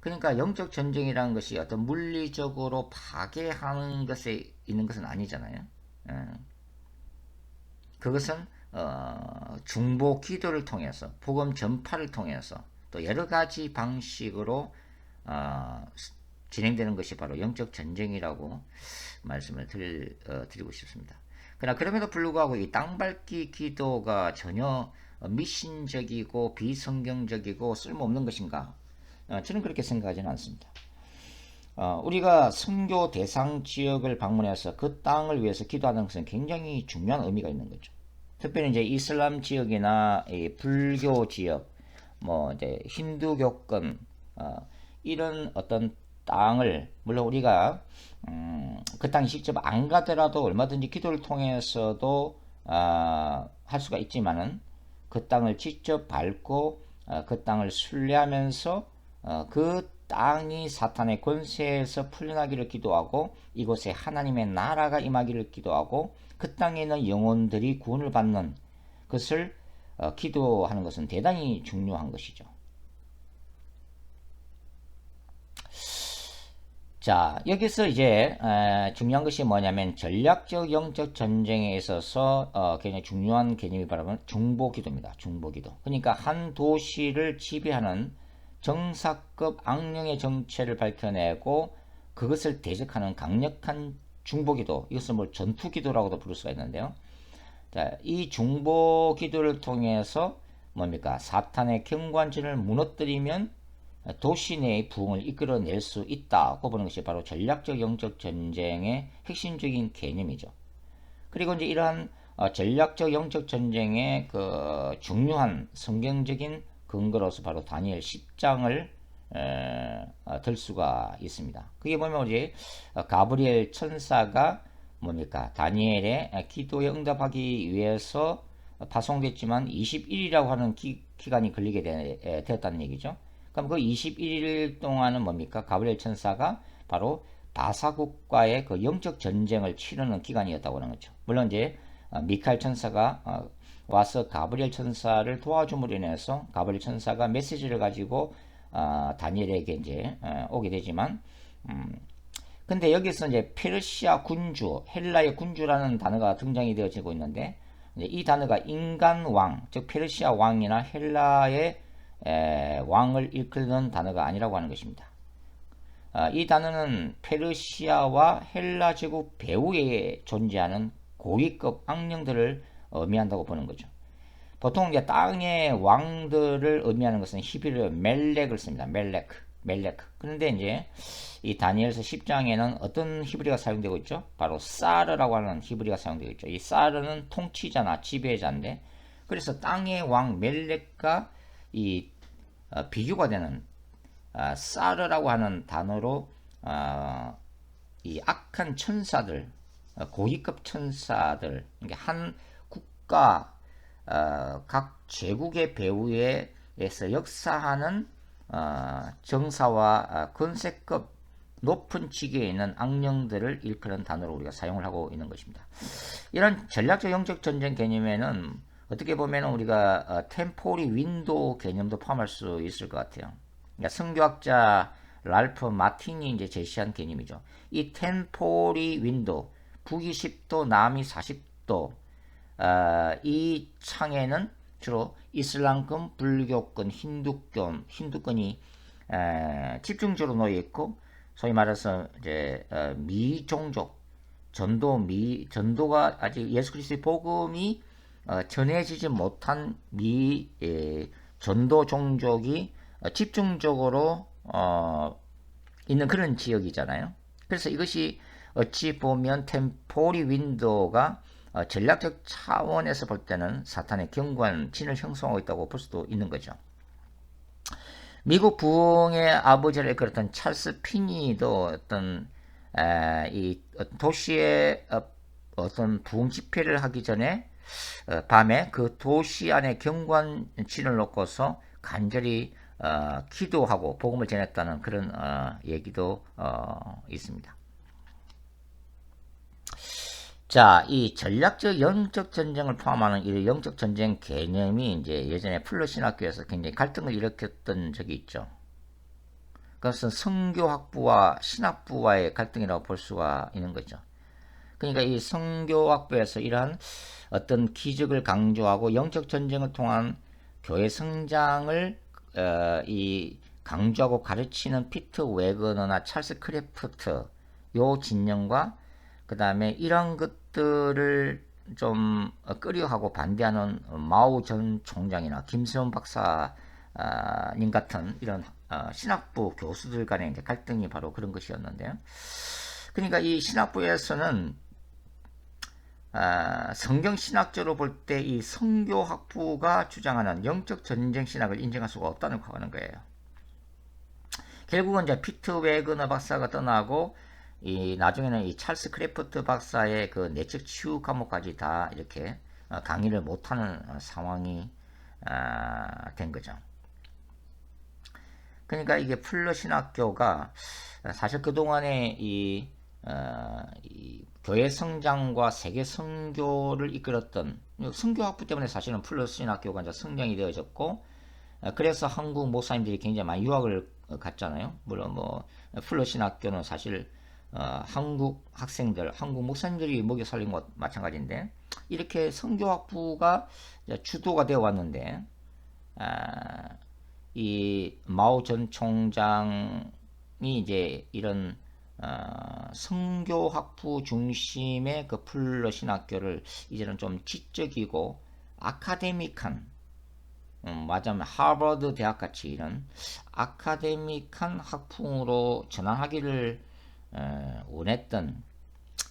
그러니까 영적 전쟁이라는 것이 어떤 물리적으로 파괴하는 것에 있는 것은 아니잖아요. 그것은 중보 기도를 통해서 복음 전파를 통해서 또 여러 가지 방식으로 진행되는 것이 바로 영적 전쟁이라고 말씀을 드리고 싶습니다. 그러나 그럼에도 불구하고 이 땅밟기 기도가 전혀 미신적이고 비성경적이고 쓸모없는 것인가? 저는 그렇게 생각하지는 않습니다. 우리가 선교 대상 지역을 방문해서 그 땅을 위해서 기도하는 것은 굉장히 중요한 의미가 있는 거죠. 특별히 이제 이슬람 지역이나 불교 지역, 뭐 이제 힌두교권 이런 어떤 땅을 물론 우리가 그 땅에 직접 안 가더라도 얼마든지 기도를 통해서도 할 수가 있지만은 그 땅을 직접 밟고 그 땅을 순례하면서 그 땅이 사탄의 권세에서 풀려나기를 기도하고 이곳에 하나님의 나라가 임하기를 기도하고 그 땅에 있는 영혼들이 구원을 받는 것을 기도하는 것은 대단히 중요한 것이죠. 자, 여기서 이제 중요한 것이 뭐냐면 전략적 영적 전쟁에 있어서 굉장히 중요한 개념이 바로 중보기도입니다. 중보기도. 그러니까 한 도시를 지배하는 정사급 악령의 정체를 밝혀내고 그것을 대적하는 강력한 중보기도. 이것을 뭐 전투기도라고도 부를 수가 있는데요. 자, 이 중보기도를 통해서 뭡니까? 사탄의 경관진을 무너뜨리면 도시 내의 부흥을 이끌어낼 수 있다고 보는 것이 바로 전략적 영적 전쟁의 핵심적인 개념이죠. 그리고 이제 이러한 전략적 영적 전쟁의 그 중요한 성경적인 근거로서 바로 다니엘 10장을 들 수가 있습니다. 그게 보면 우리 가브리엘 천사가 뭡니까? 다니엘의 기도에 응답하기 위해서 파송됐지만 21이라고 하는 기간이 걸리게 되었다는 얘기죠. 그럼 그 21일 동안은 뭡니까? 가브리엘 천사가 바로 바사국과의 그 영적 전쟁을 치르는 기간이었다고 하는 거죠. 물론 이제 미카엘 천사가 와서 가브리엘 천사를 도와줌으로 인해서 가브리엘 천사가 메시지를 가지고 다니엘에게 이제 오게 되지만 근데 여기서 이제 페르시아 군주, 헬라의 군주라는 단어가 등장이 되어지고 있는데 이 단어가 인간 왕, 즉 페르시아 왕이나 헬라의 왕을 일컫는 단어가 아니라고 하는 것입니다. 이 단어는 페르시아와 헬라 제국 배후에 존재하는 고위급 악령들을 의미한다고 보는 거죠. 보통 이제 땅의 왕들을 의미하는 것은 히브리어 멜렉을 씁니다. 멜렉. 그런데 이제 이 다니엘서 10장에는 어떤 히브리가 사용되고 있죠? 바로 사르라고 하는 히브리가 사용되고 있죠. 이 사르는 통치자나 지배자인데 그래서 땅의 왕 멜렉과 이 비교가 되는 사르라고 하는 단어로 이 악한 천사들, 고위급 천사들, 한 국가 각 제국의 배후에서 역사하는 정사와 권세급 높은 직위에 있는 악령들을 일컫는 단어로 우리가 사용을 하고 있는 것입니다. 이런 전략적 영적 전쟁 개념에는 어떻게 보면 우리가 템포리 윈도우 개념도 포함할 수 있을 것 같아요. 그러니까 성교학자 랄프 마틴이 이제 제시한 개념이죠. 이 템포리 윈도우, 북위 10도, 남위 40도, 이 창에는 주로 이슬람권, 불교권, 힌두권이 집중적으로 놓여 있고, 소위 말해서 이제 미종족, 전도가 아직 예수 그리스도의 복음이 전해지지 못한 전도 종족이 집중적으로 있는 그런 지역이잖아요. 그래서 이것이 어찌 보면 템포리 윈도우가 전략적 차원에서 볼 때는 사탄의 경관진을 형성하고 있다고 볼 수도 있는 거죠. 미국 부흥의 아버지를 이끌었던 찰스 피니도 어떤 이 도시의 어떤 부흥 집회를 하기 전에 밤에 그 도시 안에 경관진을 놓고서 간절히 기도하고 복음을 전했다는 그런 얘기도 있습니다. 자, 이 전략적 영적 전쟁을 포함하는 이 영적 전쟁 개념이 이제 예전에 플러 신학교에서 굉장히 갈등을 일으켰던 적이 있죠. 그것은 성교학부와 신학부와의 갈등이라고 볼 수가 있는 거죠. 그러니까 이 성교학부에서 이러한 어떤 기적을 강조하고 영적 전쟁을 통한 교회 성장을 이 강조하고 가르치는 피터 웨거너나 찰스 크래프트 요 진영과 그 다음에 이런 것들을 좀 꺼려하고 반대하는 마오 전 총장이나 김세훈 박사님 같은 이런 신학부 교수들 간의 이제 갈등이 바로 그런 것이었는데요. 그러니까 이 신학부에서는 성경 신학적으로 볼 때 이 성교학부가 주장하는 영적 전쟁 신학을 인정할 수가 없다는 거예요. 결국은 이제 피터 웨그너 박사가 떠나고 이 나중에는 이 찰스 크래프트 박사의 그 내적 치유 과목까지 다 이렇게 강의를 못하는 상황이 된 거죠. 그러니까 이게 플러 신학교가 사실 그동안에 이 교회 성장과 세계 선교를 이끌었던 선교학부 때문에 사실은 플러 신학교가 이제 성장이 되어졌고 그래서 한국 목사님들이 굉장히 많이 유학을 갔잖아요. 물론 뭐 풀러 신학교는 사실 한국 학생들, 한국 목사님들이 먹여 살린 것 마찬가지인데 이렇게 선교학부가 주도가 되어 왔는데 이 마오 전 총장이 이제 이런 선교학부 중심의 그 풀러 신학교를 이제는 좀 지적이고 아카데믹한 맞으면 하버드 대학 같이 이런 아카데믹한 학풍으로 전환하기를 원했던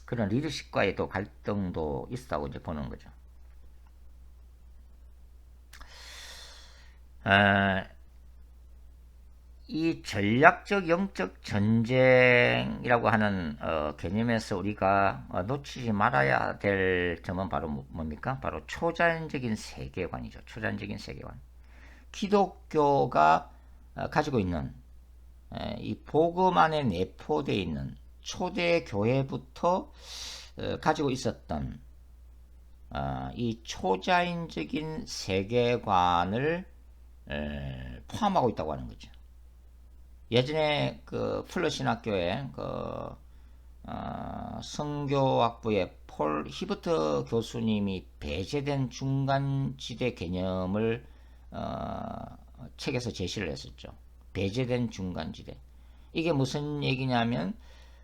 그런 리더십과의 또 갈등도 있다고 이제 보는 거죠. 이 전략적 영적 전쟁이라고 하는 개념에서 우리가 놓치지 말아야 될 점은 바로 뭡니까? 바로 초자연적인 세계관이죠. 초자연적인 세계관. 기독교가 가지고 있는 이 복음 안에 내포되어 있는 초대 교회부터 가지고 있었던 이 초자연적인 세계관을 포함하고 있다고 하는 거죠. 예전에 그 풀러 신학교에 그 선교학부의 폴 히버트 교수님이 배제된 중간지대 개념을 책에서 제시를 했었죠. 배제된 중간지대. 이게 무슨 얘기냐면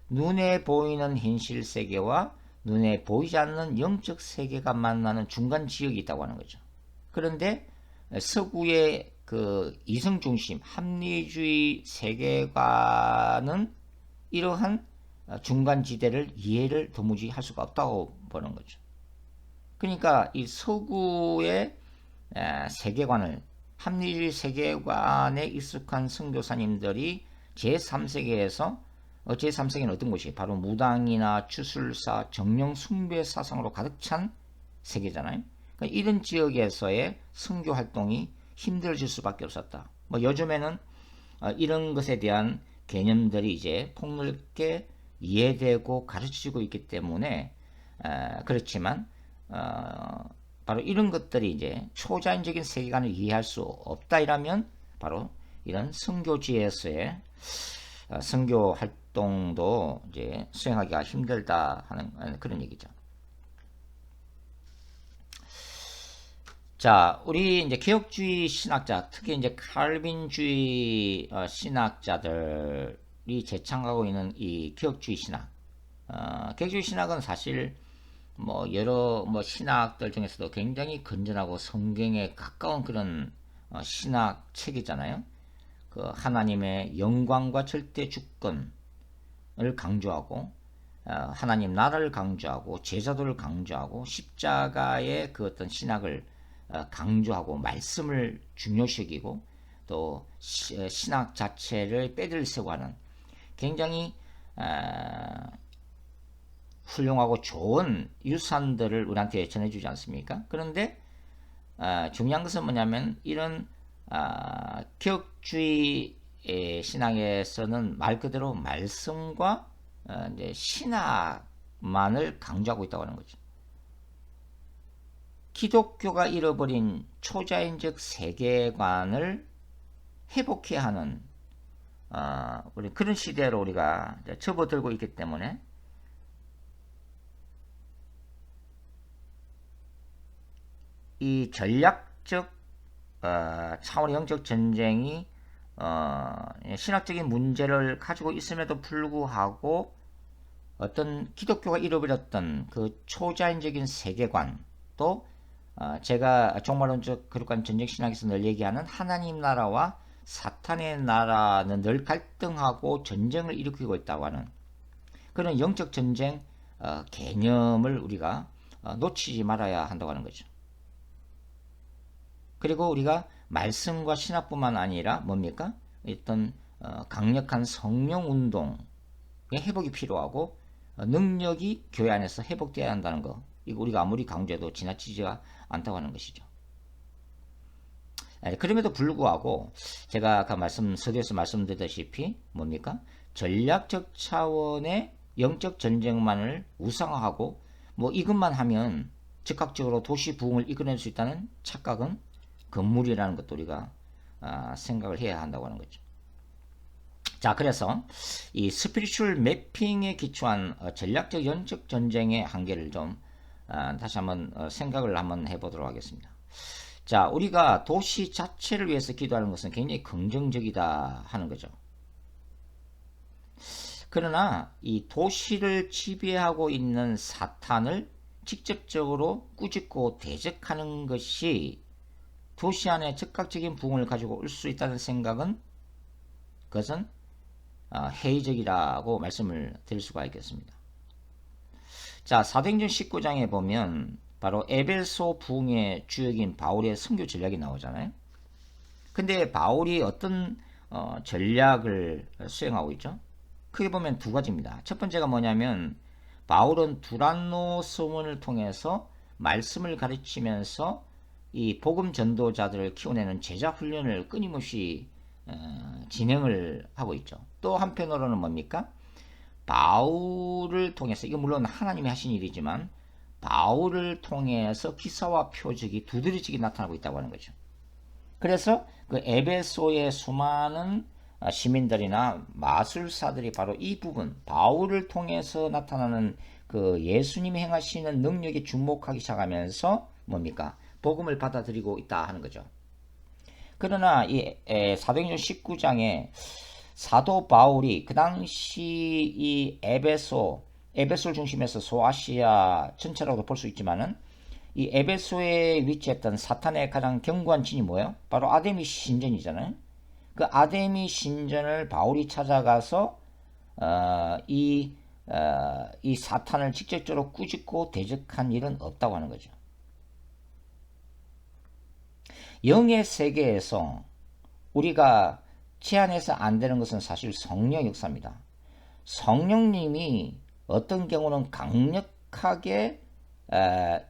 눈에 보이는 현실 세계와 눈에 보이지 않는 영적 세계가 만나는 중간 지역이 있다고 하는 거죠. 그런데 서구의 그 이성 중심 합리주의 세계관은 이러한 중간 지대를 이해를 도무지 할 수가 없다고 보는 거죠. 그러니까 이 서구의 세계관을 합리주의 세계관에 익숙한 선교사님들이 제3세계에서 제3세계는 어떤 곳이 바로 무당이나 주술사, 정령 숭배 사상으로 가득 찬 세계잖아요. 그러니까 이런 지역에서의 선교 활동이 힘들어질 수밖에 없었다. 뭐 요즘에는 이런 것에 대한 개념들이 이제 폭넓게 이해되고 가르쳐지고 있기 때문에 그렇지만 바로 이런 것들이 이제 초자연적인 세계관을 이해할 수 없다 이라면 바로 이런 선교지에서의 선교 활동도 이제 수행하기가 힘들다 하는 그런 얘기죠. 자, 우리 이제 개혁주의 신학자, 특히 이제 칼빈주의 신학자들이 제창하고 있는 이 개혁주의 신학. 개혁주의 신학은 사실 뭐 여러 뭐 신학들 중에서도 굉장히 건전하고 성경에 가까운 그런 신학 책이잖아요. 그 하나님의 영광과 절대 주권을 강조하고 하나님 나라를 강조하고 제자도를 강조하고 십자가의 그 어떤 신학을 강조하고 말씀을 중요시기고 또 신학 자체를 빼들려고 하는 굉장히 훌륭하고 좋은 유산들을 우리한테 전해주지 않습니까? 그런데 중요한 것은 뭐냐면 이런 개혁주의 신앙에서는 말 그대로 말씀과 이제 신학만을 강조하고 있다고 하는 거죠. 기독교가 잃어버린 초자연적 세계관을 회복해야 하는 우리 그런 시대로 우리가 접어들고 있기 때문에 이 전략적 차원의 영적 전쟁이 신학적인 문제를 가지고 있음에도 불구하고 어떤 기독교가 잃어버렸던 그 초자연적인 세계관 또 제가 종말론적 거룩한 전쟁 신학에서 늘 얘기하는 하나님 나라와 사탄의 나라는 늘 갈등하고 전쟁을 일으키고 있다고 하는 그런 영적 전쟁 개념을 우리가 놓치지 말아야 한다고 하는 거죠. 그리고 우리가 말씀과 신학뿐만 아니라 뭡니까? 어떤 강력한 성령 운동의 회복이 필요하고 능력이 교회 안에서 회복되어야 한다는 거. 이거 우리가 아무리 강조해도 지나치지가 않다고 하는 것이죠. 그럼에도 불구하고 제가 아까 서두에서 말씀드렸다시피 뭡니까? 전략적 차원의 영적 전쟁만을 우상화하고 뭐 이것만 하면 즉각적으로 도시 부흥을 이끌어낼 수 있다는 착각은 건물이라는 것도 우리가 생각을 해야 한다고 하는 거죠. 자, 그래서 이 스피리추얼 매핑에 기초한 전략적 연적 전쟁의 한계를 좀 다시 한번 생각을 한번 해보도록 하겠습니다. 자, 우리가 도시 자체를 위해서 기도하는 것은 굉장히 긍정적이다 하는 거죠. 그러나 이 도시를 지배하고 있는 사탄을 직접적으로 꾸짖고 대적하는 것이 도시 안에 즉각적인 부흥을 가지고 올 수 있다는 생각은 그것은 회의적이라고 말씀을 드릴 수가 있겠습니다. 자, 사도행전 19장에 보면 바로 에베소 부흥의 주역인 바울의 선교 전략이 나오잖아요. 근데 바울이 어떤 전략을 수행하고 있죠? 크게 보면 두 가지입니다. 첫 번째가 뭐냐면 바울은 두란노 서원을 통해서 말씀을 가르치면서 이 복음 전도자들을 키워내는 제자 훈련을 끊임없이 진행을 하고 있죠. 또 한편으로는 뭡니까? 바울을 통해서, 이게 물론 하나님이 하신 일이지만 바울을 통해서 기사와 표적이 두드러지게 나타나고 있다고 하는 거죠. 그래서 그 에베소의 수많은 시민들이나 마술사들이 바로 이 부분, 바울을 통해서 나타나는 그 예수님이 행하시는 능력에 주목하기 시작하면서 뭡니까? 복음을 받아들이고 있다 하는 거죠. 그러나 이 사도행전 19장에 사도 바울이 그 당시 이 에베소를 중심해서 소아시아 전체라고도 볼 수 있지만은 이 에베소에 위치했던 사탄의 가장 견고한 진이 뭐예요? 바로 아데미 신전이잖아요. 그 아데미 신전을 바울이 찾아가서 이 사탄을 직접적으로 꾸짖고 대적한 일은 없다고 하는 거죠. 영의 세계에서 우리가 제한해서 안 되는 것은 사실 성령 역사입니다. 성령님이 어떤 경우는 강력하게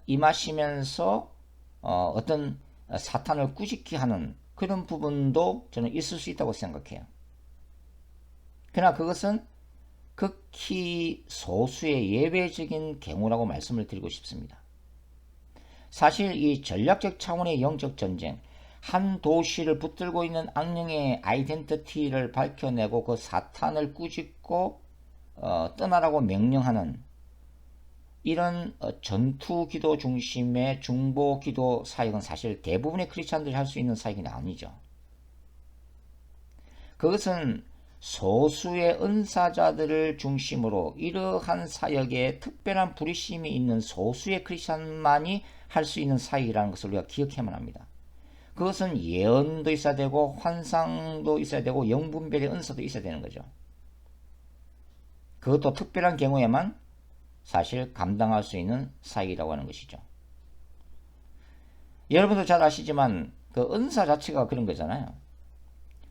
임하시면서 어떤 사탄을 꾸짖게 하는 그런 부분도 저는 있을 수 있다고 생각해요. 그러나 그것은 극히 소수의 예외적인 경우라고 말씀을 드리고 싶습니다. 사실 이 전략적 차원의 영적 전쟁, 한 도시를 붙들고 있는 악령의 아이덴티티를 밝혀내고 그 사탄을 꾸짖고 떠나라고 명령하는 이런 전투 기도 중심의 중보 기도 사역은 사실 대부분의 크리스찬들이 할 수 있는 사역이 아니죠. 그것은 소수의 은사자들을 중심으로 이러한 사역에 특별한 부르심이 있는 소수의 크리스찬만이 할 수 있는 사역이라는 것을 우리가 기억해야만 합니다. 그것은 예언도 있어야 되고 환상도 있어야 되고 영분별의 은사도 있어야 되는 거죠. 그것도 특별한 경우에만 사실 감당할 수 있는 사역이라고 하는 것이죠. 여러분도 잘 아시지만 그 은사 자체가 그런 거잖아요.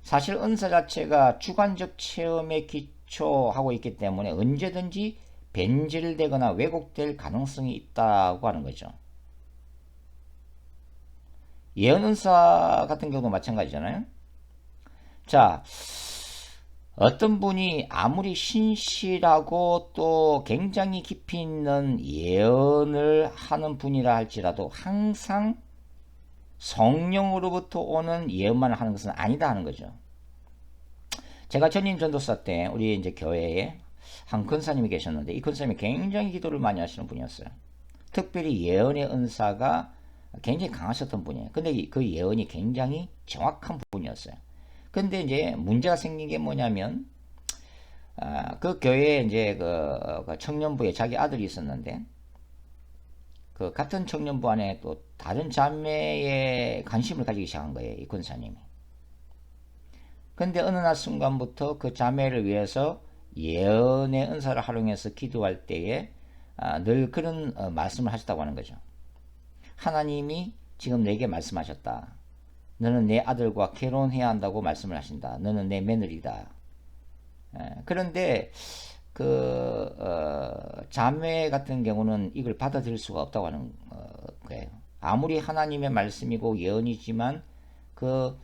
사실 은사 자체가 주관적 체험에 기초하고 있기 때문에 언제든지 변질되거나 왜곡될 가능성이 있다고 하는 거죠. 예언 은사 같은 경우도 마찬가지잖아요. 자, 어떤 분이 아무리 신실하고 또 굉장히 깊이 있는 예언을 하는 분이라 할지라도 항상 성령으로부터 오는 예언만 하는 것은 아니다 하는 거죠. 제가 전임 전도사 때 우리 이제 교회에 한 권사님이 계셨는데 이 권사님이 굉장히 기도를 많이 하시는 분이었어요. 특별히 예언의 은사가 굉장히 강하셨던 분이에요. 근데 그 예언이 굉장히 정확한 분이었어요. 근데 이제 문제가 생긴 게 뭐냐면 그 교회에 이제 그 청년부에 자기 아들이 있었는데 그 같은 청년부 안에 또 다른 자매에 관심을 가지기 시작한 거예요. 이 권사님이. 근데 어느 날 순간부터 그 자매를 위해서 예언의 은사를 활용해서 기도할 때에 늘 그런 말씀을 하셨다고 하는 거죠. 하나님이 지금 내게 말씀하셨다. 너는 내 아들과 결혼해야 한다고 말씀을 하신다. 너는 내 며느리다. 그런데 그 자매 같은 경우는 이걸 받아들일 수가 없다고 하는 거예요. 아무리 하나님의 말씀이고 예언이지만 그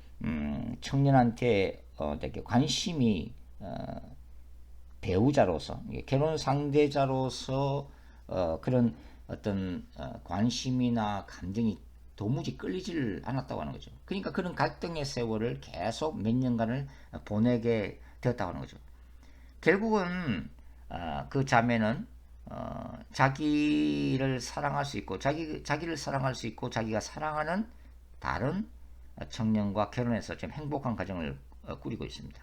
청년한테 되게 관심이 배우자로서 결혼 상대자로서 그런 어떤 관심이나 감정이 도무지 끌리질 않았다고 하는 거죠. 그러니까 그런 갈등의 세월을 계속 몇 년간을 보내게 되었다고 하는 거죠. 결국은 그 자매는 자기를 사랑할 수 있고 자기를 사랑할 수 있고 자기가 사랑하는 다른 청년과 결혼해서 좀 행복한 가정을 꾸리고 있습니다.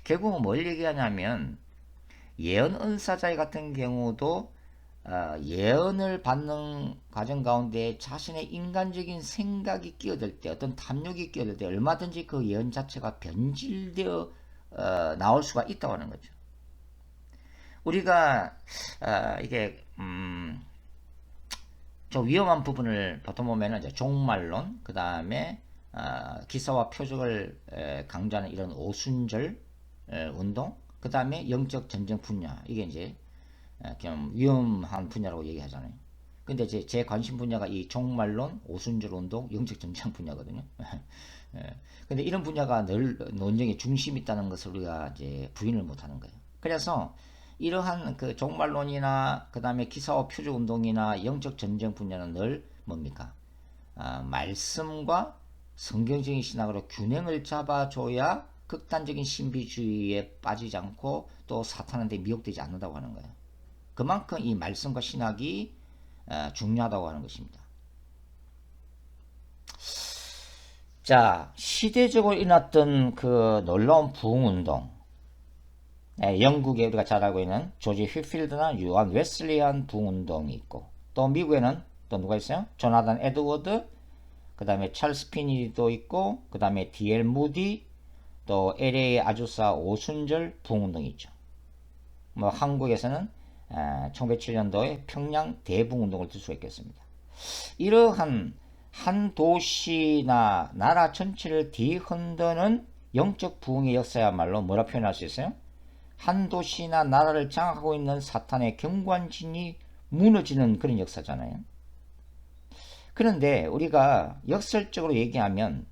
결국은 뭘 얘기하냐면 예언 은사자의 같은 경우도 예언을 받는 과정 가운데 자신의 인간적인 생각이 끼어들 때 어떤 탐욕이 끼어들 때 얼마든지 그 예언 자체가 변질되어 나올 수가 있다고 하는 거죠. 우리가 이게 좀 위험한 부분을 보통 보면은 이제 종말론, 그 다음에 기사와 표적을 강조하는 이런 오순절 운동, 그 다음에 영적 전쟁 분야, 이게 이제 좀 위험한 분야라고 얘기하잖아요. 근데 제 관심 분야가 이 종말론, 오순절 운동, 영적 전쟁 분야거든요. 근데 이런 분야가 늘 논쟁의 중심이 있다는 것을 우리가 이제 부인을 못하는 거예요. 그래서 이러한 그 종말론이나 그 다음에 기사와 표적 운동이나 영적 전쟁 분야는 늘 뭡니까? 말씀과 성경적인 신학으로 균형을 잡아줘야 극단적인 신비주의에 빠지지 않고 또 사탄한테 미혹되지 않는다고 하는 거예요. 그만큼 이 말씀과 신학이 중요하다고 하는 것입니다. 자, 시대적으로 일어났던 그 놀라운 부흥운동, 영국에 우리가 잘 알고 있는 조지 휘필드나 요한 웨슬리안 부흥운동이 있고, 또 미국에는 또 누가 있어요? 조나단 에드워드, 그 다음에 찰스 피니도 있고, 그 다음에 D.L. 무디, 또 LA 아주사 오순절 부흥운동이 있죠. 뭐 한국에서는 1907년도에 평양 대부흥운동을 들 수가 있겠습니다. 이러한 한 도시나 나라 전체를 뒤흔드는 영적 부흥의 역사야말로 뭐라 표현할 수 있어요? 한 도시나 나라를 장악하고 있는 사탄의 경관진이 무너지는 그런 역사잖아요. 그런데 우리가 역설적으로 얘기하면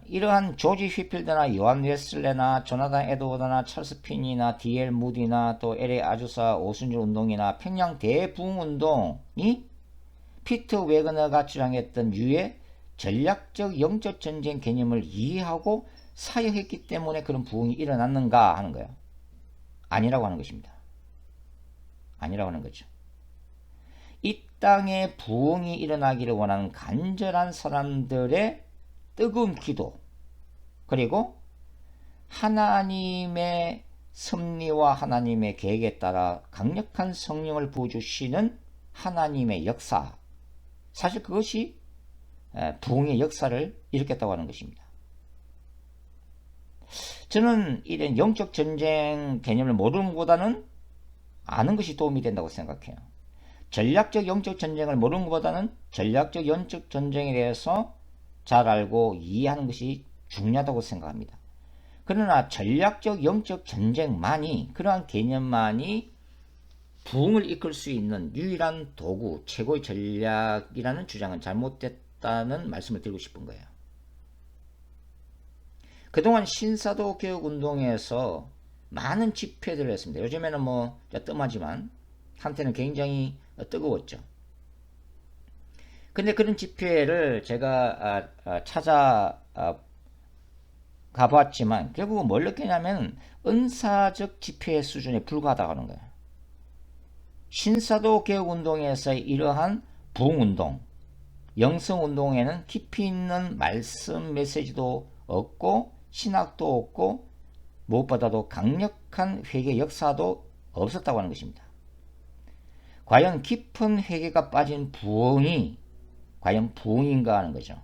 이러한 조지 휘필드나 요한 웨슬레나 조나단 에드워드나 찰스 피니나 D.L. 무디나 또 LA 아주사 오순절 운동이나 평양 대부흥운동이 피터 웨그너가 주장했던 유의 전략적 영적 전쟁 개념을 이해하고 사역했기 때문에 그런 부흥이 일어났는가 하는 거예요. 아니라고 하는 것입니다. 아니라고 하는 거죠. 이 땅에 부흥이 일어나기를 원하는 간절한 사람들의 뜨거운 기도, 그리고 하나님의 섭리와 하나님의 계획에 따라 강력한 성령을 부어주시는 하나님의 역사, 사실 그것이 부흥의 역사를 일으켰다고 하는 것입니다. 저는 이런 영적 전쟁 개념을 모르는 것보다는 아는 것이 도움이 된다고 생각해요. 전략적 영적 전쟁을 모르는 것보다는 전략적 영적 전쟁에 대해서 잘 알고 이해하는 것이 중요하다고 생각합니다. 그러나 전략적 영적 전쟁만이, 그러한 개념만이 부흥을 이끌 수 있는 유일한 도구, 최고의 전략이라는 주장은 잘못됐다는 말씀을 드리고 싶은 거예요. 그동안 신사도 개혁 운동에서 많은 집회들을 했습니다. 요즘에는 뭐 뜸하지만 한때는 굉장히 뜨거웠죠. 근데 그런 집회를 제가 가봤지만 결국은 뭘 느끼냐면 은사적 집회 수준에 불과하다고 하는 거예요. 신사도 개혁운동에서의 이러한 부흥운동, 영성운동에는 깊이 있는 말씀 메시지도 없고 신학도 없고 무엇보다도 강력한 회개 역사도 없었다고 하는 것입니다. 과연 깊은 회개가 빠진 부흥이 과연 부흥인가 하는 거죠.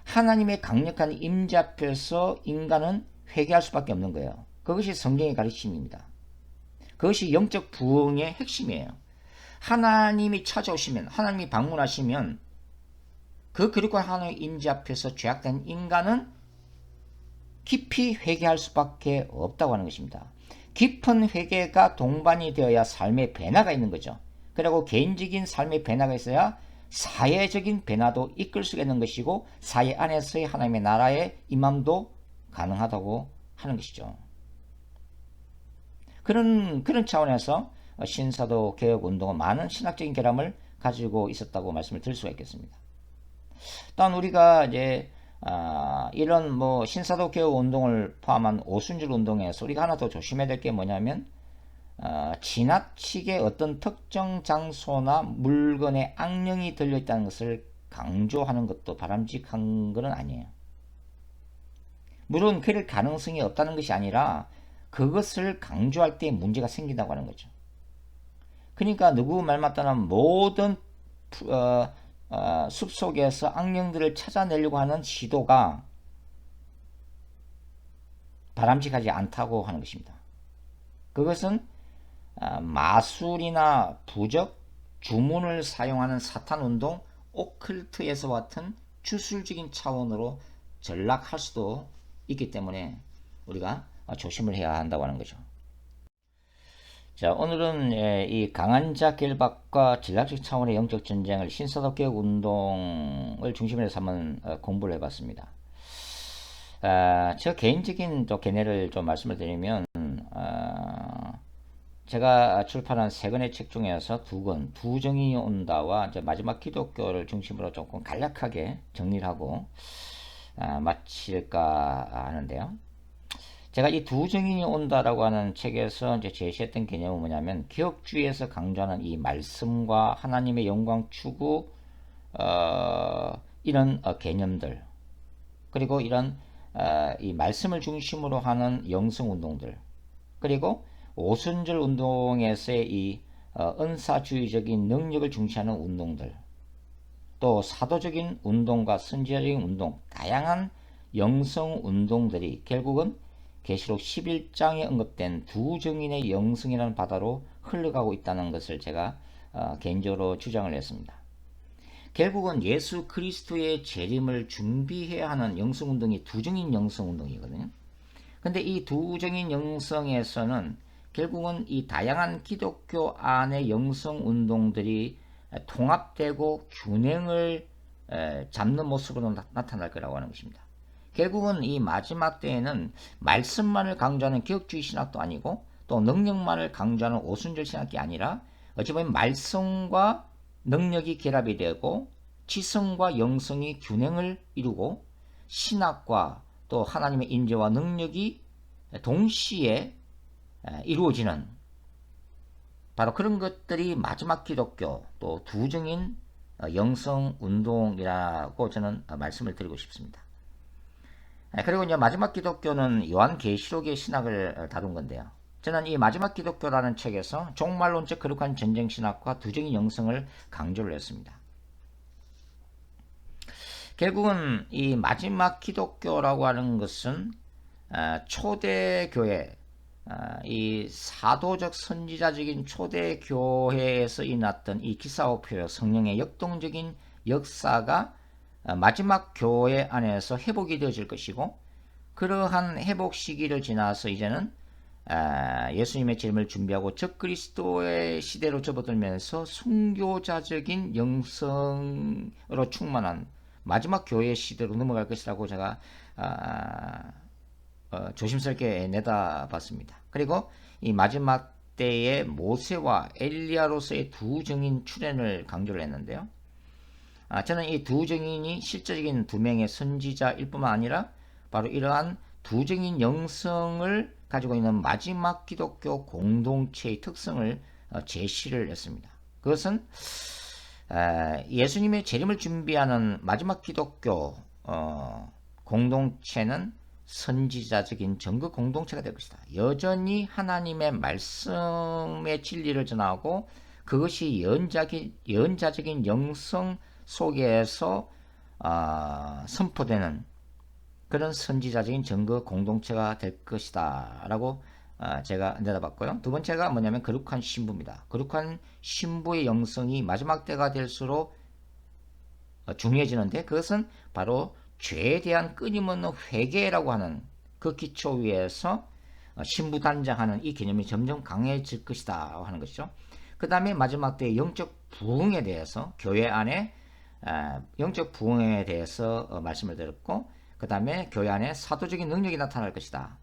하나님의 강력한 임재 앞에서 인간은 회개할 수밖에 없는 거예요. 그것이 성경의 가르침입니다. 그것이 영적 부흥의 핵심이에요. 하나님이 찾아오시면, 하나님이 방문하시면 그 거룩한 하나님의 임재 앞에서 죄악된 인간은 깊이 회개할 수밖에 없다고 하는 것입니다. 깊은 회개가 동반이 되어야 삶의 변화가 있는 거죠. 그리고 개인적인 삶의 변화가 있어야 사회적인 변화도 이끌 수 있는 것이고 사회 안에서의 하나님의 나라의 임함도 가능하다고 하는 것이죠. 그런 차원에서 신사도 개혁 운동은 많은 신학적인 결함을 가지고 있었다고 말씀을 드릴 수가 있겠습니다. 또한 우리가 이제 이런 뭐 신사도 개혁 운동을 포함한 오순절 운동에서 우리가 하나 더 조심해야 될 게 뭐냐면 지나치게 어떤 특정 장소나 물건에 악령이 들려있다는 것을 강조하는 것도 바람직한 것은 아니에요. 물론 그럴 가능성이 없다는 것이 아니라 그것을 강조할 때 문제가 생긴다고 하는 거죠. 그러니까 누구 말 맞다는 모든 숲속에서 악령들을 찾아내려고 하는 시도가 바람직하지 않다고 하는 것입니다. 그것은 마술이나 부적, 주문을 사용하는 사탄운동, 오컬트에서 같은 주술적인 차원으로 전락할 수도 있기 때문에 우리가 조심을 해야 한다고 하는 거죠. 자, 오늘은 이 강한 자 결박과 전략적 차원의 영적 전쟁을 신사도 개혁 운동을 중심으로 해서 한번 공부를 해봤습니다. 저 개인적인 또 견해를 좀 말씀을 드리면 제가 출판한 3권의 책 중에서 2권 두 정인이 온다와 이제 마지막 기독교를 중심으로 조금 간략하게 정리를 하고 마칠까 하는데요. 제가 이 두 정인이 온다라고 하는 책에서 이제 제시했던 개념은 뭐냐면 기독주의에서 강조하는 이 말씀과 하나님의 영광 추구 이런 개념들, 그리고 이런 이 말씀을 중심으로 하는 영성 운동들, 그리고 오순절 운동에서의 이 은사주의적인 능력을 중시하는 운동들, 또 사도적인 운동과 선지자적인 운동, 다양한 영성 운동들이 결국은 계시록 11장에 언급된 두 정인의 영성이라는 바다로 흘러가고 있다는 것을 제가 개인적으로 주장을 했습니다. 결국은 예수 그리스도의 재림을 준비해야 하는 영성운동이 두 정인 영성운동이거든요. 근데 이 두 정인 영성에서는 결국은 이 다양한 기독교 안의 영성운동들이 통합되고 균형을 잡는 모습으로 나타날 거라고 하는 것입니다. 결국은 이 마지막 때에는 말씀만을 강조하는 기독주의 신학도 아니고 또 능력만을 강조하는 오순절 신학이 아니라 어찌 보면 말씀과 능력이 결합이 되고 지성과 영성이 균형을 이루고 신학과 또 하나님의 인재와 능력이 동시에 이루어지는 바로 그런 것들이 마지막 기독교 또 두 정인 영성 운동이라고 저는 말씀을 드리고 싶습니다. 그리고 이제 마지막 기독교는 요한계시록의 신학을 다룬 건데요. 저는 이 마지막 기독교라는 책에서 종말론적 거룩한 전쟁 신학과 두 정인 영성을 강조를 했습니다. 결국은 이 마지막 기독교라고 하는 것은 초대교회, 이 사도적 선지자적인 초대교회에서 일어났던 이 기사오표 성령의 역동적인 역사가 마지막 교회 안에서 회복이 되어질 것이고, 그러한 회복 시기를 지나서 이제는 예수님의 재림을 준비하고 적그리스도의 시대로 접어들면서 순교자적인 영성으로 충만한 마지막 교회의 시대로 넘어갈 것이라고 제가 조심스럽게 내다봤습니다. 그리고 이 마지막 때의 모세와 엘리야로서의 두 정인 출현을 강조를 했는데요. 저는 이 두 정인이 실제적인 두 명의 선지자일 뿐만 아니라 바로 이러한 두 정인 영성을 가지고 있는 마지막 기독교 공동체의 특성을 제시를 했습니다. 그것은 예수님의 재림을 준비하는 마지막 기독교 공동체는 선지자적인 정거 공동체가 될 것이다. 여전히 하나님의 말씀의 진리를 전하고 그것이 연자적인 영성 속에서 선포되는 그런 선지자적인 정거 공동체가 될 것이다 라고 제가 내다봤고요. 두 번째가 뭐냐면 거룩한 신부입니다. 거룩한 신부의 영성이 마지막 때가 될수록 중요해지는데, 그것은 바로 죄에 대한 끊임없는 회개라고 하는 그 기초 위에서 신부 단장하는 이 개념이 점점 강해질 것이다 하는 것이죠. 그 다음에 마지막 때 영적 부흥에 대해서 교회 안에 영적 부흥에 대해서 말씀을 드렸고, 그 다음에 교회 안에 사도적인 능력이 나타날 것이다.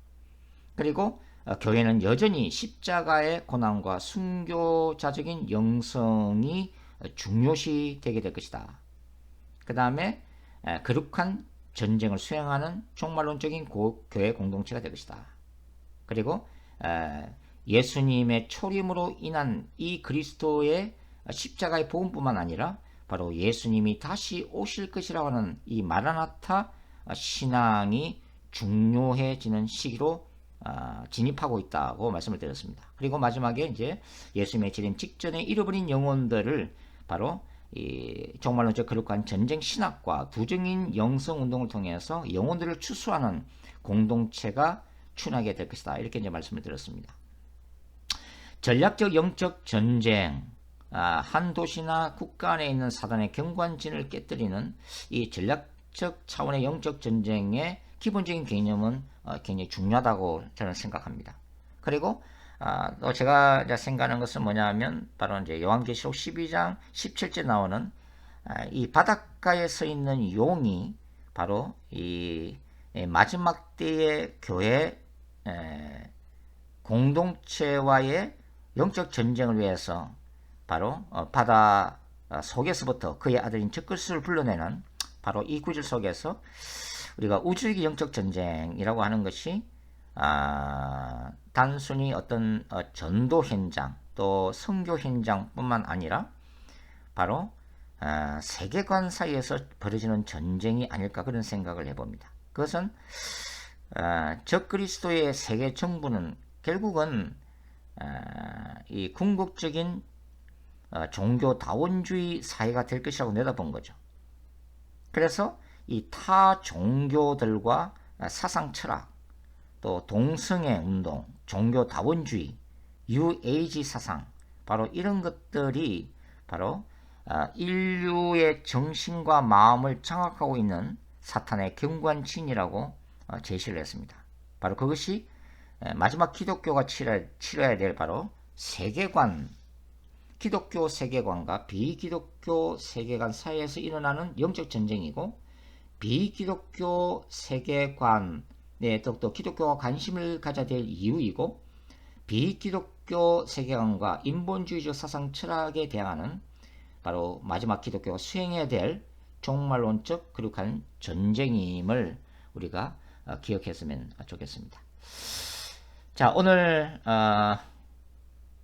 그리고 교회는 여전히 십자가의 고난과 순교자적인 영성이 중요시 되게 될 것이다. 그 다음에 거룩한 전쟁을 수행하는 종말론적인 교회 공동체가 될 것이다. 그리고 예수님의 초림으로 인한 이 그리스도의 십자가의 복음뿐만 아니라 바로 예수님이 다시 오실 것이라고 하는 이 마라나타 신앙이 중요해지는 시기로 진입하고 있다고 말씀을 드렸습니다. 그리고 마지막에 이제 예수님의 재림 직전에 잃어버린 영혼들을 바로 이 종말론적 거룩한 전쟁 신학과 부정인 영성 운동을 통해서 영혼들을 추수하는 공동체가 출현하게 될 것이다. 이렇게 이제 말씀을 드렸습니다. 전략적 영적 전쟁, 한 도시나 국가 안에 있는 사단의 경관진을 깨뜨리는 이 전략적 차원의 영적 전쟁의 기본적인 개념은 굉장히 중요하다고 저는 생각합니다. 그리고 또 제가 생각하는 것은 뭐냐면 바로 이제 요한계시록 12장 17절 나오는 이 바닷가에 서 있는 용이 바로 이 마지막 때의 교회 공동체와의 영적 전쟁을 위해서 바로 바다 속에서부터 그의 아들인 적그리스도를 불러내는 바로 이 구절 속에서 우리가 우주의 영적 전쟁이라고 하는 것이 단순히 어떤 전도 현장 또 선교 현장뿐만 아니라 바로 세계관 사이에서 벌어지는 전쟁이 아닐까 그런 생각을 해봅니다. 그것은 적그리스도의 세계 정부는 결국은 이 궁극적인 종교다원주의 사회가 될 것이라고 내다본 거죠. 그래서 이 타 종교들과 사상 철학, 또 동성애 운동, 종교다원주의, 뉴에이지 사상, 바로 이런 것들이 바로 인류의 정신과 마음을 장악하고 있는 사탄의 경관진이라고 제시를 했습니다. 바로 그것이 마지막 기독교가 치러야 될 바로 세계관, 기독교 세계관과 비기독교 세계관 사이에서 일어나는 영적 전쟁이고, 비기독교 세계관에 또 기독교가 관심을 가져야 될 이유이고, 비기독교 세계관과 인본주의적 사상 철학에 대항하는 바로 마지막 기독교가 수행해야 될 종말론적 거룩한 전쟁임을 우리가 기억했으면 좋겠습니다. 자, 오늘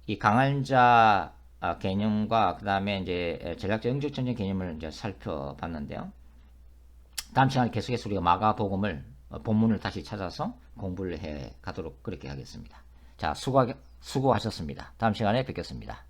이 강한 자 개념과 그 다음에 이제 전략적 영적 전쟁 개념을 이제 살펴봤는데요. 다음 시간에 계속해서 우리가 마가복음을 본문을 다시 찾아서 공부를 해 가도록 그렇게 하겠습니다. 자, 수고하셨습니다. 다음 시간에 뵙겠습니다.